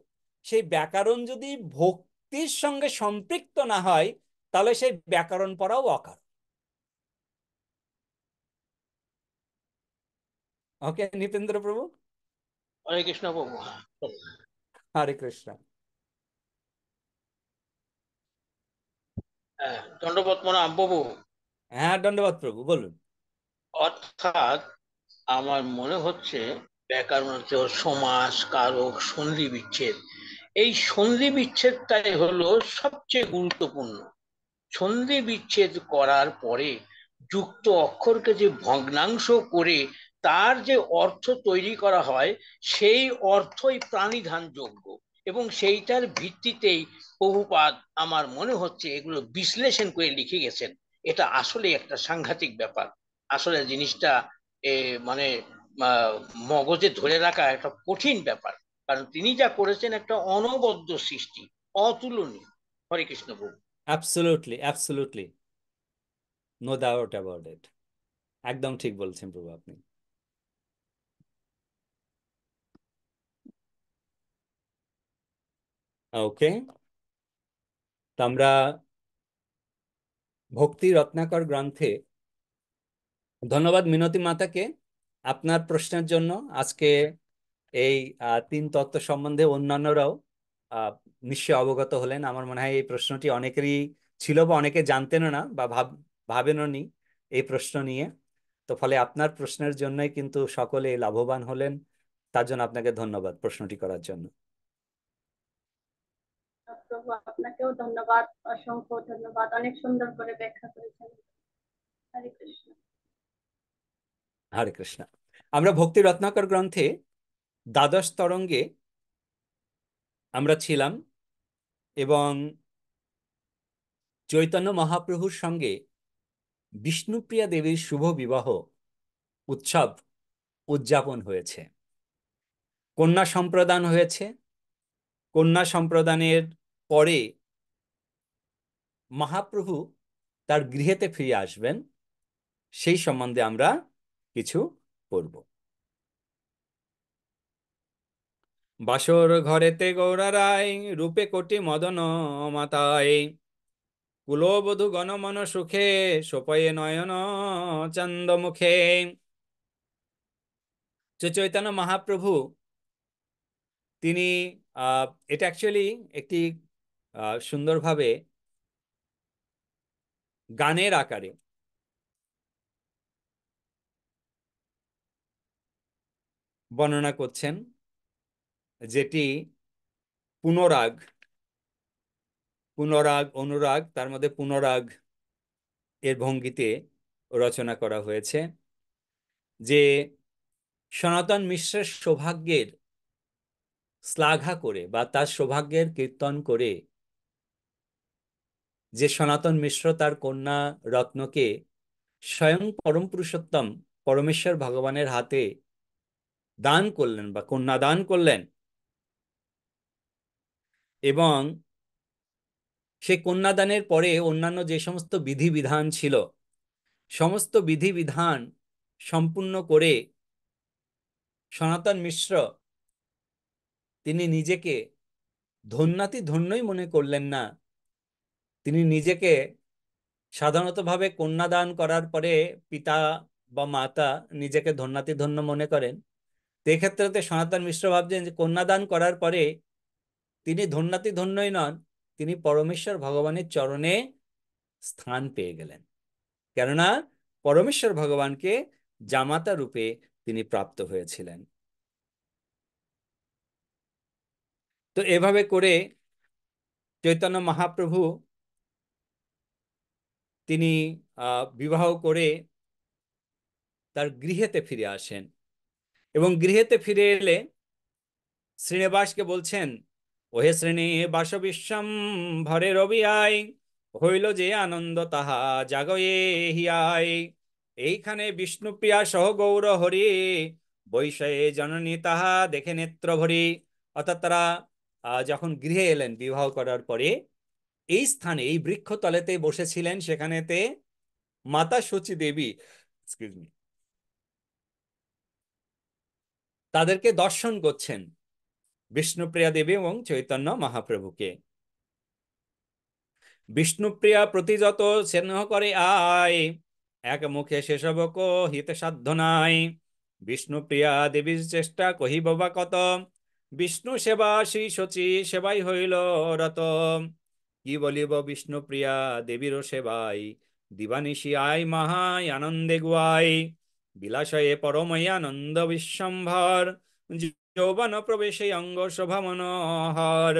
সেই ব্যাকরণ যদি ভক্তির সঙ্গে সম্পৃক্ত না হয় তাহলে সেই ব্যাকরণ পড়াও অকারণ। ওকে নিতেন্দ্র প্রভু। হরে কৃষ্ণ প্রভু। হরে কৃষ্ণ। দণ্ডবত প্রণাম প্রভু। হ্যাঁ দণ্ডবাদ প্রভু, বলুন। অর্থাৎ আমার মনে হচ্ছে ব্যাকরণ হচ্ছে সমাস কারক সন্ধি বিচ্ছেদ। এই সন্ধি বিচ্ছেদটাই হলো সবচেয়ে গুরুত্বপূর্ণ। সন্ধি বিচ্ছেদ করার পরে যুক্ত অক্ষরকে যে ভগ্নাংশ করে তার যে অর্থ তৈরি করা হয় সেই অর্থই প্রাণিধানযোগ্য এবং সেইটার ভিত্তিতেই প্রভুপাদ আমার মনে হচ্ছে এগুলো বিশ্লেষণ করে লিখে গেছেন। এটা আসলে একটা সাংঘাতিক ব্যাপার। আসলে জিনিসটা মানে মগজে ধরে রাখা একটা কঠিন ব্যাপার, কারণ তিনি যা করেছেন একটা অনবদ্য সৃষ্টি, অতুলনীয়। হরে কৃষ্ণ প্রভু। Absolutely absolutely, no doubt about it. একদম ঠিক বলছেন প্রভু আপনি। ওকে, তো আমরা ভক্তি রত্নাকর গ্রন্থে, ধন্যবাদ মিনতি মাতাকে আপনার প্রশ্নের জন্য। আজকে এই 3 তত্ত্ব সম্বন্ধে অন্যান্যরাও আহ, নিশ্চয় অবগত হলেন। আমার মনে হয় এই প্রশ্নটি অনেকেরই ছিল বা অনেকে জানতেনও না বা ভাবেনও নি এই প্রশ্ন নিয়ে। তো ফলে আপনার প্রশ্নের জন্যই কিন্তু সকলে লাভবান হলেন। তার জন্য আপনাকে ধন্যবাদ প্রশ্নটি করার জন্য। প্রভু আপনাকেও ধন্যবাদ, অসংখ্য ধন্যবাদ, অনেক সুন্দর করে ব্যাখ্যা করেছেন। হরে কৃষ্ণ। হরে কৃষ্ণ। আমরা ভক্তি রত্নাকর গ্রন্থে দ্বাদশ তরঙ্গে আমরা ছিলাম এবং চৈতন্য মহাপ্রভুর সঙ্গে বিষ্ণুপ্রিয়া দেবীর শুভ বিবাহ উৎসব উদযাপন হয়েছে। কন্যা সম্প্রদান হয়েছে। কন্যা সম্প্রদানের পরে মহাপ্রভু তার গৃহেতে ফিরে আসবেন, সেই সম্বন্ধে আমরা কিছু পড়ব। বাসর ঘরেতে গৌরা রায়, রূপে কোটি মদন মাতায়, কুলবধূ গণমন সুখে, সোপয়ে নয়ন চন্দ মুখে। চৈতন্য মহাপ্রভু তিনি এটা অ্যাকচুয়ালি একটি সুন্দরভাবে গানের আকারে বর্ণনা করছেন, যেটি পুনরাগ পুনরাগ অনুরাগ, তার মধ্যে পুনরাগ এর ভঙ্গিতে রচনা করা হয়েছে, যে সনাতন মিশ্রের সৌভাগ্যের শ্লাঘা করে বা তার সৌভাগ্যের কীর্তন করে যে সনাতন মিশ্র তার কন্যা রত্নকে স্বয়ং পরম পুরুষোত্তম পরমেশ্বর ভগবানের হাতে দান করলেন বা কন্যা দান করলেন, এবং সেই কন্যাদানের পরে অন্যান্য যে সমস্ত বিধিবিধান ছিল সমস্ত বিধিবিধান সম্পূর্ণ করে সনাতন মিশ্র তিনি নিজেকে ধন্যাতি ধন্যই মনে করলেন না। তিনি নিজেকে সাধারণতভাবে কন্যাদান করার পরে পিতা বা মাতা নিজেকে ধন্যাতি ধন্য মনে করেন। তো এক্ষেত্রে সনাতন মিশ্র ভাবছেন যে কন্যাদান করার পরে তিনি ধন্যাতি ধন্যই নন, তিনি পরমেশ্বর ভগবানের চরণে স্থান পেয়ে গেলেন, কেননা পরমেশ্বর ভগবানকে জামাতা রূপে তিনি প্রাপ্ত হয়েছিলেন। তো এভাবে করে চৈতন্য মহাপ্রভু তিনি বিবাহ করে তার গৃহেতে ফিরে আসেন, এবং গৃহেতে ফিরে এলে শ্রীনিবাসকে বলছেন, ওহে শ্রীনিবাস বিশ্বম ভরে রবি আই, হইল যে আনন্দ তাহা জাগয়ে হিয়াই। এইখানে বিষ্ণুপ্রিয়া সহ গৌর হরি, বৈষয়ে জননী তাহা দেখে নেত্র ভরি। অর্থাৎ তারা যখন গৃহে এলেন বিবাহ করার পরে, এই স্থানে এই বৃক্ষতলেতে বসেছিলেন, সেখানেতে মাতা সচী দেবী এক্সকিউজ মি তাদেরকে দর্শন করছেন, বিষ্ণুপ্রিয়া দেবী এবং চৈতন্য মহাপ্রভুকে। বিষ্ণুপ্রিয়া প্রতি যত স্নেহ করে আয়, এক মুখে সেসবক হিতে সাধ্য নাই। বিষ্ণুপ্রিয়া দেবীর চেষ্টা কহিব বা কত, বিষ্ণু সেবা শ্রী সচী সেবাই হইল রত। কি বলিব বিষ্ণুপ্রিয়া দেবীর সেবাই, দিবানিশি আয় মহাই আনন্দে গুয়াই। বিলাসয়ে পরময় আনন্দ বিশ্বম্ভর, যৌবন প্রবেশে অঙ্গ শোভা মনোহর।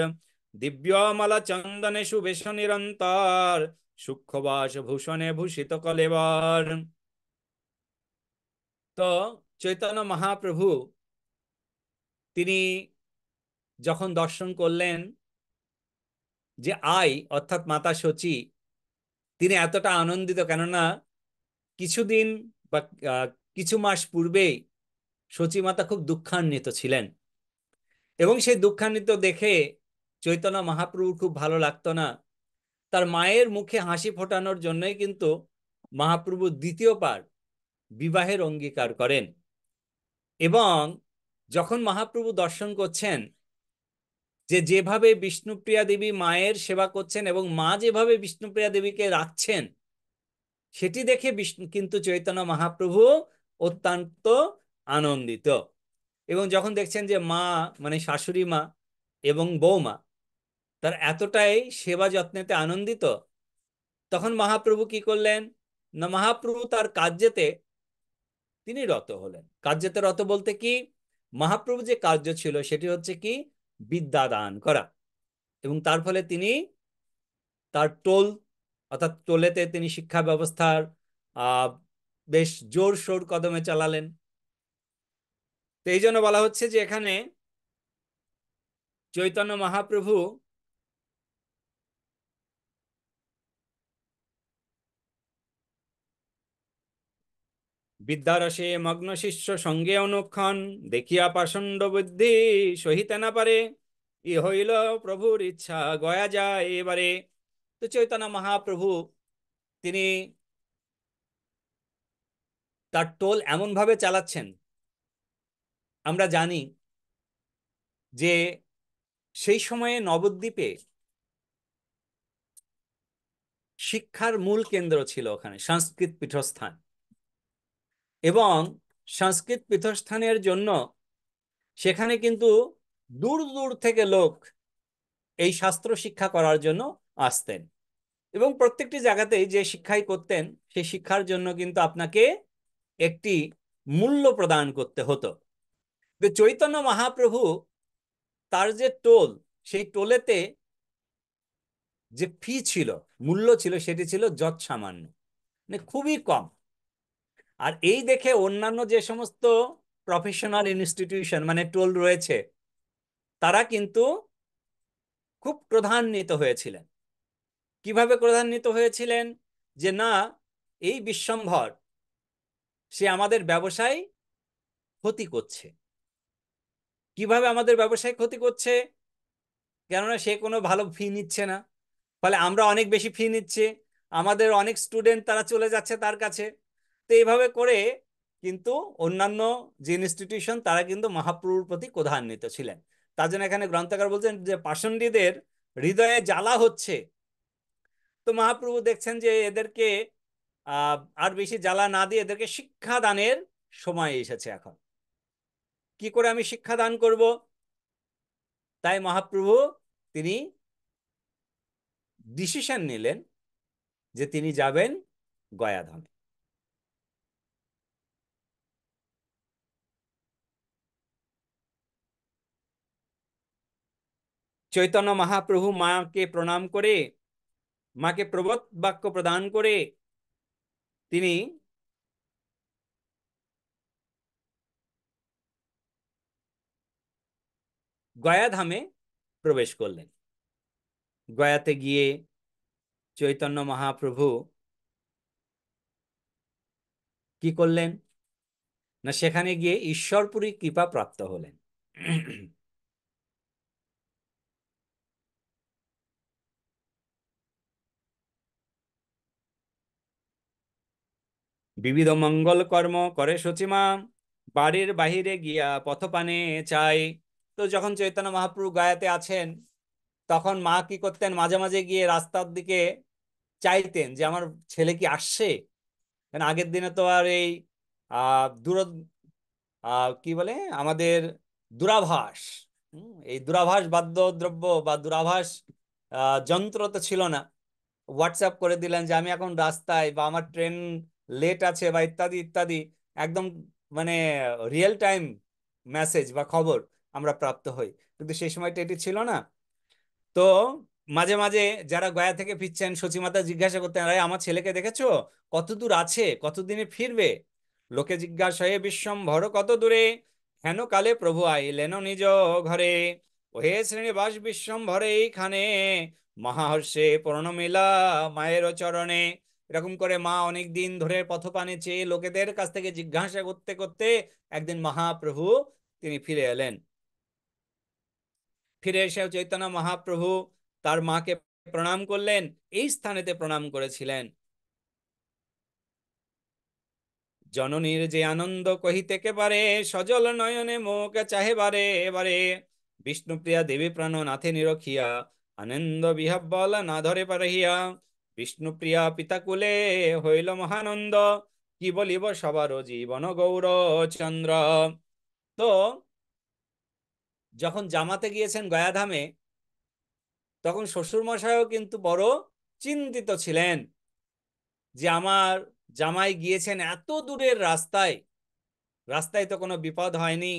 দিব্যমালা চন্দনে সুবেশ নিরন্তর, সূক্ষ্মবাস ভূষণে ভূষিত কলেবর। তো চৈতন্য মহাপ্রভু তিনি যখন দর্শন করলেন যে আই অর্থাৎ মাতা সচী, তিনি এতটা আনন্দিত, কেননা কিছুদিন বা কিছু মাস পূর্বেই সচী মাতা খুব দুঃখান্বিত ছিলেন, এবং সেই দুঃখান্বিত দেখে চৈতন্য মহাপ্রভুর খুব ভালো লাগতো না। তার মায়ের মুখে হাসি ফোটানোর জন্যই কিন্তু মহাপ্রভু দ্বিতীয়বার বিবাহের অঙ্গীকার করেন। এবং যখন মহাপ্রভু দর্শন করছেন যে যেভাবে বিষ্ণুপ্রিয়া দেবী মায়ের সেবা করছেন এবং মা যেভাবে বিষ্ণুপ্রিয়া দেবীকে রাখছেন, সেটি দেখে কিন্তু চৈতন্য মহাপ্রভু অত্যন্ত আনন্দিত। এবং যখন দেখছেন যে মা মানে শাশুড়ি মা এবং বৌমা তার এতটাই সেবা যত্নেতে আনন্দিত, তখন মহাপ্রভু কি করলেন না, মহাপ্রভু তার কার্যেতে তিনি রত হলেন। কার্যেতে রত বলতে কি, মহাপ্রভু যে কার্য ছিল সেটি হচ্ছে কি বিদ্যা দান করা, এবং তার ফলে তিনি তার টোল অর্থাৎ টোলেতে তিনি শিক্ষা ব্যবস্থার বেশ জোর সোর কদমে চালালেন। তো এই জন্য বলা হচ্ছে যে এখানে, চৈতন্য মহাপ্রভু বিদ্যারসে মগ্ন শিষ্য সঙ্গে অনুক্ষণ দেখিয়া পাষণ্ড বুদ্ধি সহিতে না পারে, ই হইল প্রভুর ইচ্ছা, গয়া যায় এবারে। তো চৈতন্য মহাপ্রভু তিনি তার টোল এমন ভাবে চালাচ্ছেন, আমরা জানি যে সেই সময়ে নবদ্বীপে শিক্ষার মূল কেন্দ্র ছিল ওখানে সংস্কৃত পীঠস্থান, এবং সংস্কৃত পীঠস্থানের জন্য সেখানে কিন্তু দূর দূর থেকে লোক এই শাস্ত্র শিক্ষা করার জন্য আসতেন, এবং প্রত্যেকটি জায়গাতেই যে শিক্ষাই করতেন সেই শিক্ষার জন্য কিন্তু আপনাকে একটি মূল্য প্রদান করতে হতো। তো চৈতন্য মহাপ্রভু তার যে টোল, সেই টোলেতে যে ফি ছিল, মূল্য ছিল, সেটি ছিল যৎসামান্য, মানে খুবই কম। আর এই দেখে অন্যান্য যে সমস্ত প্রফেশনাল ইনস্টিটিউশন মানে টোল রয়েছে, তারা কিন্তু খুব ক্রোধান্বিত হয়েছিলেন। কিভাবে ক্রোধান্বিত হয়েছিলেন? যে না, এই বিশ্বম্ভর সে আমাদের ব্যবসায় ক্ষতি করছে। কিভাবে আমাদের ব্যবসায় ক্ষতি করছে? কেননা সে কোনো ভালো ফি নিচ্ছে না, ফলে আমরা অনেক বেশি ফি নিচ্ছি, আমাদের অনেক স্টুডেন্ট তারা চলে যাচ্ছে তার কাছে। তো এইভাবে করে কিন্তু অন্যান্য যে ইনস্টিটিউশন তারা কিন্তু মহাপ্রভুর প্রতি ক্রোধান্বিত ছিলেন। তার জন্য এখানে গ্রন্থকার বলছেন যে পাষণ্ডীদের হৃদয়ে জ্বালা হচ্ছে। তো মহাপ্রভু দেখছেন যে এদেরকে আর বেশি জ্বালা না দিয়ে এদেরকে শিক্ষা দানের সময় এসেছে এখন। কি করে আমি শিক্ষা দান করব? তাই মহাপ্রভু তিনি ডিসিশন নিলেন যে তিনি যাবেন গয়াধামে। চৈতন্য মহাপ্রভু মাকে প্রণাম করে, মাকে প্রবোধ বাক্য প্রদান করে তিনি গয়াধামে প্রবেশ করলেন। গয়াতে গিয়ে চৈতন্য মহাপ্রভু কি করলেন? না, সেখানে গিয়ে ঈশ্বরপুরী কৃপা প্রাপ্ত হলেন। বিবিধ মঙ্গল কর্ম করে সচিমা, বাড়ির বাহিরে গিয়া পথপানে চাই। তো যখন চৈতন্য মহাপ্রভু গয়াতে আছেন, তখন মা কি করতেন? মাঝে মাঝে গিয়ে রাস্তার দিকে চাইতেন যে আমার ছেলে কি আসছে। কারণ আগের দিনে তো আর এই দূর কি বলে আমাদের দূরাভাষ, এই দূরাভাষ বাদ্যদ্রব্য বা দূরাভাষ যন্ত্র তো ছিল না। হোয়াটসঅ্যাপ করে দিলেন যে আমি এখন রাস্তায়, বা আমার ট্রেন লেট আছে, বা ইত্যাদি ইত্যাদি, একদম মানে রিয়েল টাইম মেসেজ বা খবর আমরা প্রাপ্ত হই। কিন্তু সেই সময়টা এটি ছিল না। তো মাঝে মাঝে যারা গয়া থেকে ফিরছেন, সচিমাতা জিজ্ঞাসা করতেন, আরে আমার ছেলেকে দেখেছো, কত দূর আছে, কতদিনে ফিরবে? লোকে জিজ্ঞাসা হয়ে বিশ্বম্ভর কত দূরে, হেন কালে প্রভু আইলেন নিজ ঘরে, ওহে শ্রীনিবাস বিশ্বম্ভরে এইখানে, মহাহর্ষে প্রণমিলা মায়ের চরণে। এরকম করে মা অনেক দিন ধরে পথপানে চেয়ে লোকেদের কাছ থেকে জিজ্ঞাসা করতে করতে একদিন মহাপ্রভু তিনি ফিরে এলেন। ফিরে এসে চৈতন্য মহাপ্রভু তার মাকে প্রণাম করলেন, এই স্থানেতে প্রণাম করেছিলেন। জননীর যে আনন্দ কহিতে কেবারে, সজল নয়নে মুখ চাহে বারে বারে, বিষ্ণুপ্রিয়া দেবী প্রাণ নাথে নিরখিয়া, আনন্দ বিহব্বল না ধরে পারহিয়া, বিষ্ণুপ্রিয়া পিতাকুলে হইল মহানন্দ, কি বলিব সবার জীবন গৌর চন্দ্র। তো যখন জামাতে গিয়েছেন গয়াধামে, তখন শ্বশুর মশাইও কিন্তু বড় চিন্তিত ছিলেন যে আমার জামাই গিয়েছেন এত দূরের রাস্তায়, রাস্তায় তো কোনো বিপদ হয়নি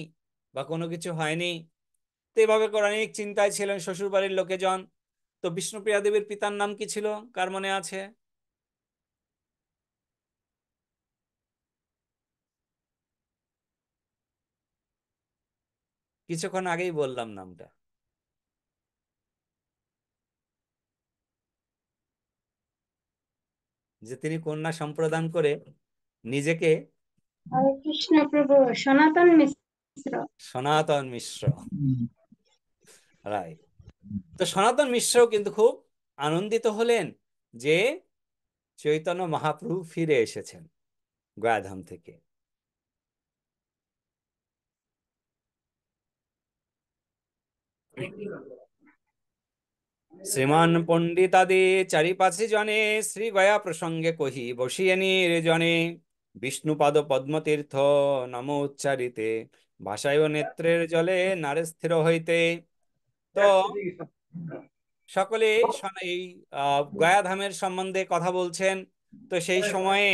বা কোনো কিছু হয়নি। তো এভাবে করে অনেক চিন্তায় ছিলেন শ্বশুর বাড়ির লোকেজন। তো বিষ্ণুপ্রিয়া দেবীর পিতার নাম কি ছিল, কার মনে আছে? কিছুক্ষণ আগেই বললাম নামটা। যে তিনি কন্যা সম্প্রদান করে নিজেকে হরে কৃষ্ণ প্রভু। সনাতন মিশ্র। সনাতন মিশ্র, রাইট। তো সনাতন মিশ্রও কিন্তু খুব আনন্দিত হলেন যে চৈতন্য মহাপ্রভু ফিরে এসেছেন গয়াধাম থেকে। শ্রীমান পণ্ডিতাদি চারিপাশে জনে শ্রী গয়া প্রসঙ্গে কহি বসিয়ে নির্জনে বিষ্ণুপাদ পদ্মতীর্থ নম উচ্চারিতে ভাষায় নেত্রের জলে নারে স্থির হইতে। তো সকলে এই গয়াধামের সম্বন্ধে কথা বলছেন। তো সেই সময়ে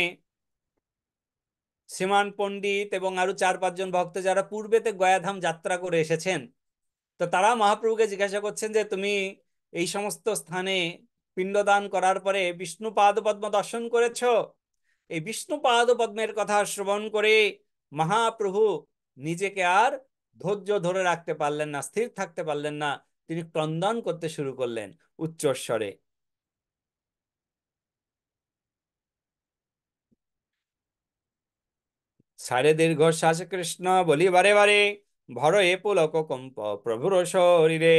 শ্রীমান পণ্ডিত এবং আরো 4-5 জন ভক্ত যারা পূর্বেতে গয়াধাম যাত্রা করে এসেছেন, তো তারা মহাপ্রভুকে জিজ্ঞাসা করছেন যে তুমি এই সমস্ত স্থানে পিণ্ডদান করার পরে বিষ্ণু পাদ পদ্ম দর্শন করেছ। এই বিষ্ণু পাদ পদ্মের কথা শ্রবণ করে মহাপ্রভু নিজেকে আর ধৈর্য ধরে রাখতে পারলেন না, স্থির থাকতে পারলেন না। তিনি ক্রন্দন করতে শুরু করলেন উচ্চস্বরে। সারে দীর্ঘশ্বাস কৃষ্ণ বলি বারে বারে ভর এ পুলক কম্প প্রভুর শরীরে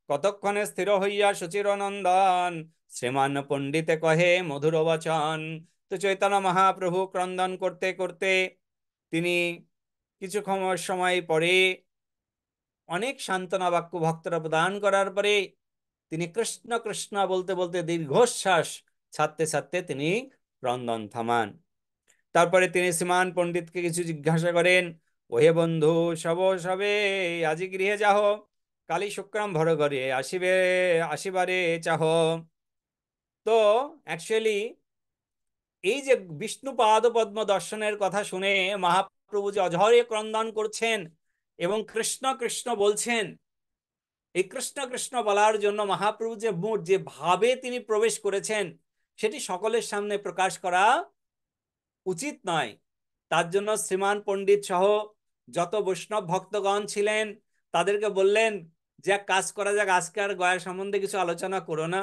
কতক্ষণে স্থির হইয়া সুচির নন্দন শ্রীমান পণ্ডিতে কহে মধুর বচন। তো চৈতন্য মহাপ্রভু ক্রন্দন করতে করতে তিনি কিছু সময় পরে অনেক সান্ত্বনা বাক্য ভক্তরা প্রদান করার পরে তিনি কৃষ্ণ কৃষ্ণ বলতে বলতে দীর্ঘশ্বাস ছাড়তে ছাড়তে তিনি ক্রন্দন থামান। তারপরে তিনি শ্রীমান পণ্ডিতকে কিছু জিজ্ঞাসা করেন, ওহে বন্ধু সব সবে আজি গৃহে যাহ, কালী শুক্রাম ভর ঘরে আসিবারে চাহ। তো অ্যাকচুয়ালি এই যে বিষ্ণু পাদ পদ্ম দর্শনের কথা শুনে মহাপ্রভু যে অঝরে ক্রন্দন করছেন এবং কৃষ্ণ কৃষ্ণ বলছেন, এই কৃষ্ণ কৃষ্ণ বলার জন্য মহাপ্রভু যে মুড যে ভাবে তিনি প্রবেশ করেছেন সেটি সকলের সামনে প্রকাশ করা উচিত নয়। তার জন্য শ্রীমান পণ্ডিত সহ যত বৈষ্ণব ভক্তগণ ছিলেন তাদেরকে বললেন যে এক কাজ করা যাক, আজকে আর গয়া সম্বন্ধে কিছু আলোচনা করো না,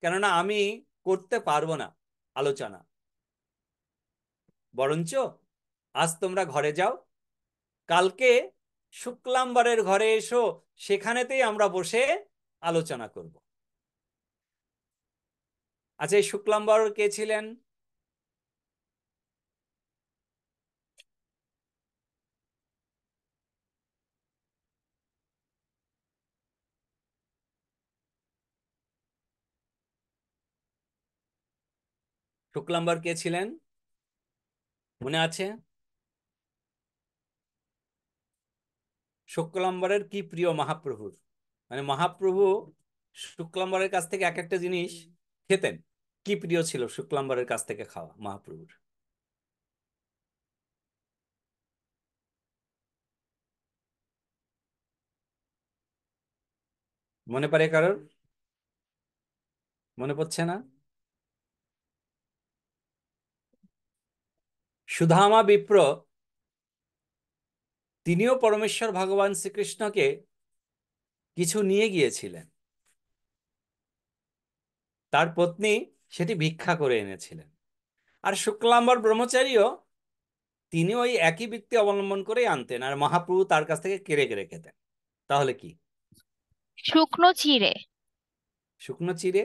কেননা আমি করতে পারবো না আলোচনা। বরঞ্চ আজ তোমরা ঘরে যাও, কালকে শুক্লাম্বরের ঘরে এসো, সেখানেতেই আমরা বসে আলোচনা করব। আচ্ছা, এই শুক্লাম্বর কে ছিলেন? শুক্লাম্বর কে ছিলেন মনে আছে? শুক্লাম্বরের কি প্রিয় মহাপ্রভুর? মানে মহাপ্রভু শুক্লাম্বরের কাছ থেকে এক একটা জিনিস খেতেন। কি প্রিয় ছিল শুক্লাম্বরের কাছ থেকে খাওয়া মহাপ্রভুর? মনে পড়ে কারোর? মনে পড়ছে না? সুধামা বিপ্র তিনিও পরমেশ্বর ভগবান শ্রীকৃষ্ণকে কিছু নিয়ে গিয়েছিলেন, তার পত্নী সেটি ভিক্ষা করে এনেছিলেন। আর শুক্লাম্বর ব্রহ্মচারীও তিনি ওই একই বৃত্তি অবলম্বন করে আনতেন, আর মহাপ্রভু তার কাছ থেকে কেড়ে কেড়ে খেতেন। তাহলে কি? শুকনো চিড়ে। শুকনো চিড়ে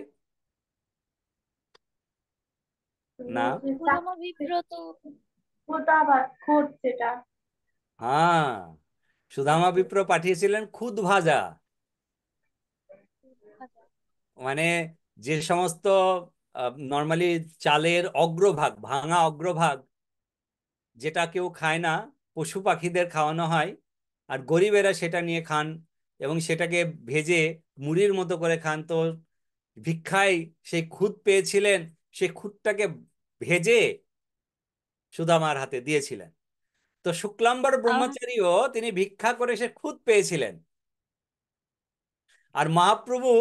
না? সুদামা বিপ্র তো খুদ যেটা হ্যাঁ, সুধামা বিপ্র পাঠিয়েছিলেন খুদ ভাজা। মানে যে সমস্ত নর্মালি চালের অগ্রভাগ, ভাঙা অগ্রভাগ, যেটা কেউ খায় না, পশু পাখিদের খাওয়ানো হয়, আর গরিবেরা সেটা নিয়ে খান এবং সেটাকে ভেজে মুড়ির মতো করে খান। তো ভিক্ষায় সেই খুদ পেয়েছিলেন, সেই খুদটাকে ভেজে সুদামার হাতে দিয়েছিলেন। তো শুক্লাম্বর ব্রহ্মচারীও তিনি ভিক্ষা করে সে খুদ পেয়েছিলেন। আর মহাপ্রভু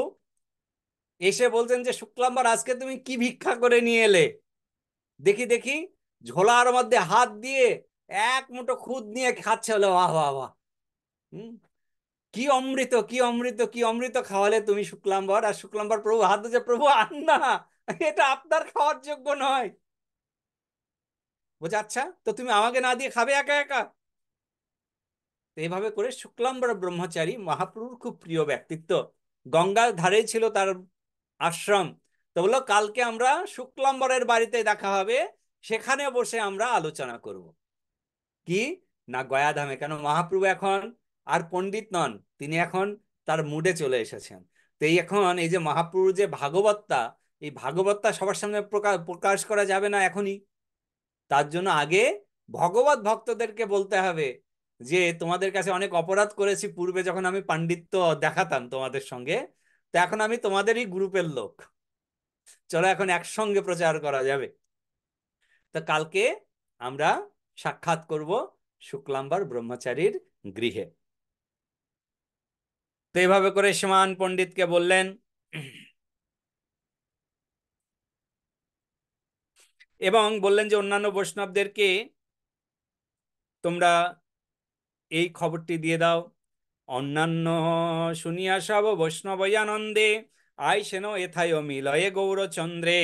এসে বলছেন যে শুক্লাম্বর আজকে তুমি কি ভিক্ষা করে নিয়ে এলে? দেখি দেখি, ঝোলার মধ্যে হাত দিয়ে এক মুঠো খুদ নিয়ে খাচ্ছে। হলো বাহ বাহ বাহ, হম, কি অমৃত কি অমৃত কি অমৃত খাওয়ালে তুমি শুক্লাম্বর। আর শুক্লাম্বর প্রভু হাত দিয়েছে, প্রভু আর না, এটা আপনার খাওয়ার যোগ্য নয়। বলছে আচ্ছা, তো তুমি আমাকে না দিয়ে খাবে একা একা? তো এইভাবে করে শুক্লাম্বর ব্রহ্মচারী মহাপ্রভুর খুব প্রিয় ব্যক্তিত্ব, গঙ্গার ধারেই ছিল তার আশ্রম। তো বললো কালকে আমরা শুক্লাম্বরের বাড়িতে দেখা হবে, সেখানে বসে আমরা আলোচনা করব। কি না, গয়াধামে। কেন, মহাপ্রভু এখন আর পণ্ডিত নন, তিনি এখন তার মুডে চলে এসেছেন। তো এই এখন এই যে মহাপ্রভুর যে ভাগবতটা, এই ভাগবতটা সবার সামনে প্রকাশ করা যাবে না এখনই। তার জন্য আগে ভগবত ভক্তদেরকে বলতে হবে যে তোমাদের কাছে অনেক অপরাধ করেছি পূর্বে, যখন আমি পাণ্ডিত্য দেখাতাম তোমাদের সঙ্গে, তো এখন আমি তোমাদেরই গ্রুপের লোক, চলো এখন একসঙ্গে প্রচার করা যাবে। তো কালকে আমরা সাক্ষাৎ করব শুক্লাম্বর ব্রহ্মচারীর গৃহে। তো এইভাবে করে সীমান পণ্ডিতকে বললেন, এবং বললেন যে অন্যান্য বৈষ্ণবদেরকে তোমরা এই খবরটি দিয়ে দাও। অন্যান্য শুনিয়া সব বৈষ্ণবয়ানন্দে আইসেন এথায় মিলয়ে গৌরচন্দ্রে,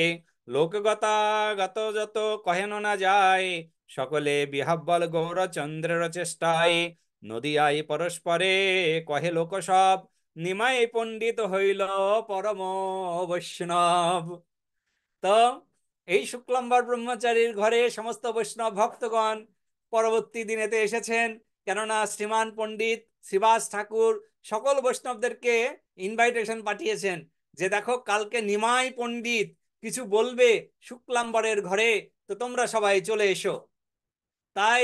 লোকগতা গত যত কহেন না যায়, সকলে বিহাব্বল গৌরচন্দ্রের চেষ্টায়, নদিয়ায় পরস্পরে কহে লোক সব, নিমাই পণ্ডিত হইল পরম বৈষ্ণব। তো এই শুক্লাম্বর ব্রহ্মচারীর ঘরে সমস্ত বৈষ্ণব ভক্তগণ পরবর্তী দিনেতে এসেছেন, কেননা শ্রীমান পণ্ডিত শ্রীবাস ঠাকুর সকল বৈষ্ণবদেরকে ইনভাইটেশন পাঠিয়েছেন যে দেখো কালকে নিমাই পণ্ডিত কিছু বলবে শুক্লাম্বরের ঘরে, তো তোমরা সবাই চলে এসো। তাই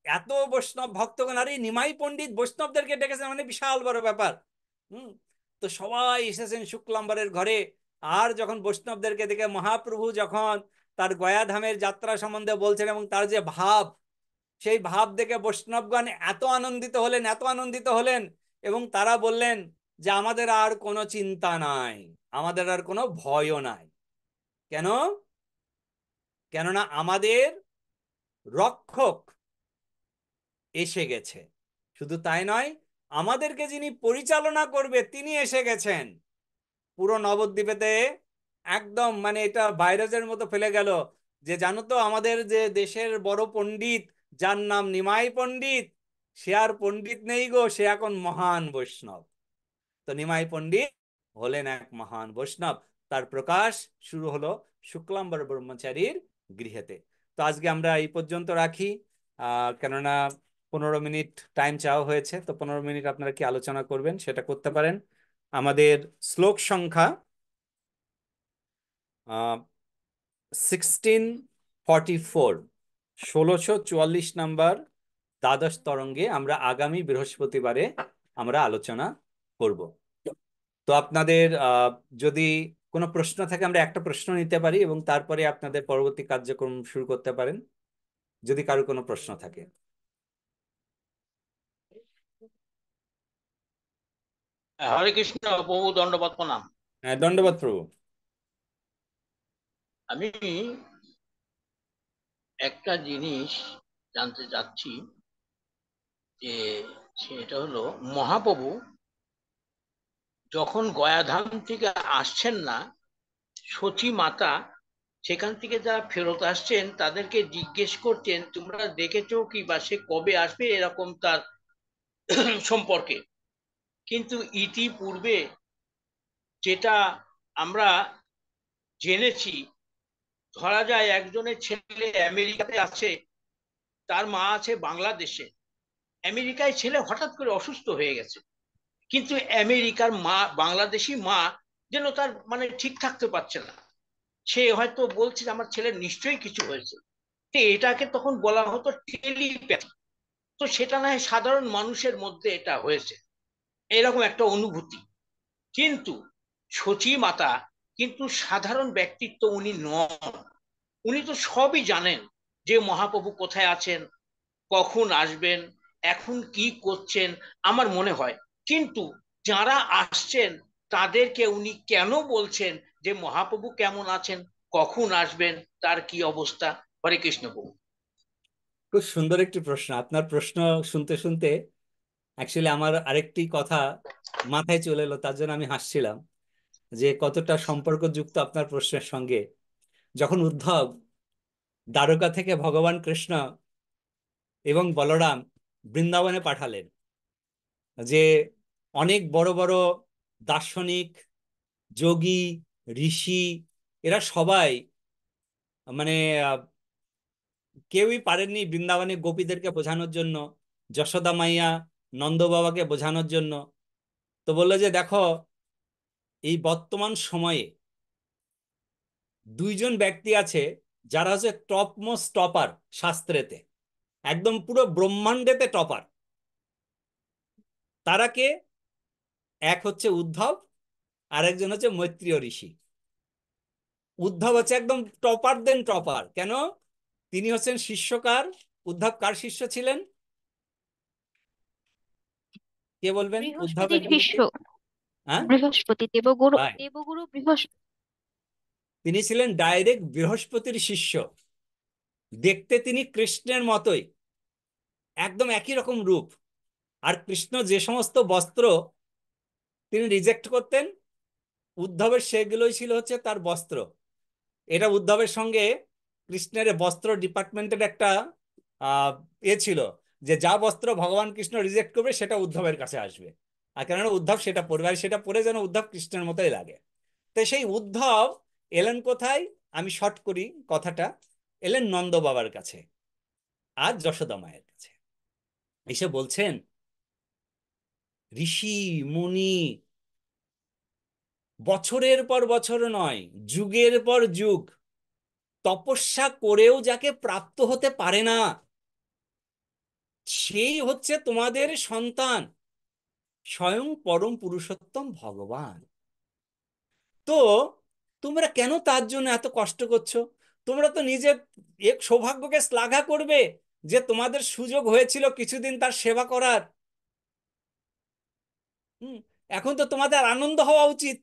এত বৈষ্ণব ভক্তগণ, আর এই নিমাই পণ্ডিত বৈষ্ণবদেরকে ডেকেছেন, মানে বিশাল বড় ব্যাপার। হুম। তো সবাই এসেছেন শুক্লাম্বরের ঘরে। আর যখন বৈষ্ণবদেরকে দেখে মহাপ্রভু যখন তার গয়াধামের যাত্রা সম্বন্ধে বলছেন এবং তার যে ভাব, সেই ভাব দেখে বৈষ্ণবগণ এত আনন্দিত হলেন, এত আনন্দিত হলেন, এবং তারা বললেন যে আমাদের আর কোনো চিন্তা নাই, আমাদের আর কোনো ভয়ও নাই। কেন? কেননা আমাদের রক্ষক এসে গেছে। শুধু তাই নয়, আমাদেরকে যিনি পরিচালনা করবে তিনি এসে গেছেন। পুরো নবদ্বীপেতে একদম মানে এটা ভাইরাসের মতো ফেলে গেল যে জানো তো আমাদের যে দেশের বড় পণ্ডিত, যার নাম নিমাই পণ্ডিত, সে আর পণ্ডিত নেই গো, সে এখন মহান বৈষ্ণব। তো নিমাই পণ্ডিত হলেন এক মহান বৈষ্ণব। তার প্রকাশ শুরু হলো শুক্লাম্বর ব্রহ্মচারীর গৃহেতে। তো আজকে আমরা এই পর্যন্ত রাখি, কেননা 15 মিনিট টাইম চাওয়া হয়েছে। তো 15 মিনিট আপনারা কি আলোচনা করবেন সেটা করতে পারেন। আমাদের শ্লোক সংখ্যা 1644, 1644 নাম্বার দ্বাদশ তরঙ্গে আমরা আগামী বৃহস্পতিবারে আমরা আলোচনা করব। তো আপনাদের যদি কোনো প্রশ্ন থাকে আমরা একটা প্রশ্ন নিতে পারি এবং তারপরে আপনাদের পরবর্তী কার্যক্রম শুরু করতে পারেন, যদি কারো কোনো প্রশ্ন থাকে। হরে কৃষ্ণ, বহু দণ্ডবত প্রণাম। হ্যাঁ, দণ্ডবত প্রভু। আমি একটা জিনিস জানতে চাচ্ছি, যে সেটা হলো মহাপ্রভু যখন গয়াধাম থেকে আসছেন না, সতী মাতা সেখান থেকে যারা ফেরত আসছেন তাদেরকে জিজ্ঞেস করছেন তোমরা দেখেছো কি, বা সে কবে আসবে, এরকম তার সম্পর্কে। কিন্তু ইতিপূর্বে যেটা আমরা জেনেছি, ধরা যায় একজনের ছেলে আমেরিকাতে আছে, তার মা আছে বাংলাদেশে। আমেরিকায় ছেলে হঠাৎ করে অসুস্থ হয়ে গেছে, কিন্তু আমেরিকার মা, বাংলাদেশি মা যেন তার মানে ঠিক থাকতে পারছে না। সে হয়তো বলছে আমার ছেলের নিশ্চয়ই কিছু হয়েছে। তো এটাকে তখন বলা হতো টেলিপ্যাথি। তো সেটা না হয় সাধারণ মানুষের মধ্যে এটা হয়েছে, এরকম একটা অনুভূতি। কিন্তু সচী মাতা কিন্তু সাধারণ ব্যক্তিত্ব উনি নন। উনি তো সবই জানেন, যে মহাপ্রভু কোথায় আছেন, কখন আসবেন, এখন কি করছেন। আমার মনে হয় কিন্তু যারা আসছেন তাদেরকে উনি কেন বলছেন যে মহাপ্রভু কেমন আছেন, কখন আসবেন, তার কি অবস্থা। হরে কৃষ্ণ প্রভু। খুব সুন্দর একটি প্রশ্ন। আপনার প্রশ্ন শুনতে শুনতে অ্যাকচুয়ালি আমার আরেকটি কথা মাথায় চলে এলো, তার জন্য আমি হাসছিলাম যে কতটা সম্পর্কযুক্ত আপনার প্রশ্নের সঙ্গে। যখন উদ্ধব দ্বারকা থেকে ভগবান কৃষ্ণ এবং বলরাম বৃন্দাবনে পাঠালেন, যে অনেক বড় বড় দার্শনিক, যোগী, ঋষি, এরা সবাই মানে কেউই পারেননি বৃন্দাবনে গোপীদেরকে বোঝানোর জন্য, যশোদা মাইয়া নন্দ বাবাকে বোঝানোর জন্য। তো বললো যে দেখো, এই বর্তমান সময়ে দুইজন ব্যক্তি আছে যারা হচ্ছে টপ মোস্ট টপার শাস্ত্রেতে, একদম পুরো ব্রহ্মাণ্ডেতে টপার। তারা কে? এক হচ্ছে উদ্ধব, আর একজন হচ্ছে মৈত্রীয় ঋষি। উদ্ধব হচ্ছে একদম টপার দেন টপার। কেন? তিনি হচ্ছেন শিষ্যকার। উদ্ধব কার শিষ্য ছিলেন? কে বলবেন উদ্ধবের বৃহস্পতির গুরু শিষ্য। কে? হ্যাঁ, বৃহস্পতি, দেবগুরু, তাই। দেবগুরু বৃহস্পতি। তিনি ছিলেন ডাইরেক্ট বৃহস্পতির শিষ্য। দেখতে তিনি কৃষ্ণের মতোই, একদম একই রকম রূপ। আর কৃষ্ণ যে সমস্ত বস্ত্র তিনি রিজেক্ট করতেন, উদ্ধবের সেগুলোই ছিল হচ্ছে তার বস্ত্র। এটা উদ্ধবের সঙ্গে কৃষ্ণের বস্ত্র ডিপার্টমেন্টের একটা আহ ছিল, যে যা বস্ত্র ভগবান কৃষ্ণ রিজেক্ট করবে সেটা উদ্ধবের কাছে আসবে। আর কেননা উদ্ধব সেটা পরবে, আর সেটা পরে যেন উদ্ধব কৃষ্ণের মতোই লাগে। তো সেই উদ্ধব এলেন কোথায়? আমি শর্ট করি কথাটা। এলেন নন্দ বাবার কাছে আর যশোদা মায়ের কাছে। এসে বলছেন, ঋষি মুনি বছরের পর বছর নয়, যুগের পর যুগ তপস্যা করেও যাকে প্রাপ্ত হতে পারে না, সেই হচ্ছে তোমাদের সন্তান, স্বয়ং পরম পুরুষোত্তম ভগবান। তো তোমরা কেন তার জন্য এত কষ্ট করছো? তোমরা তো নিজের এক সৌভাগ্যকে শ্লাঘা করবে, যে তোমাদের সুযোগ হয়েছিল কিছুদিন তার সেবা করার। হুম, এখন তো তোমাদের আনন্দ হওয়া উচিত।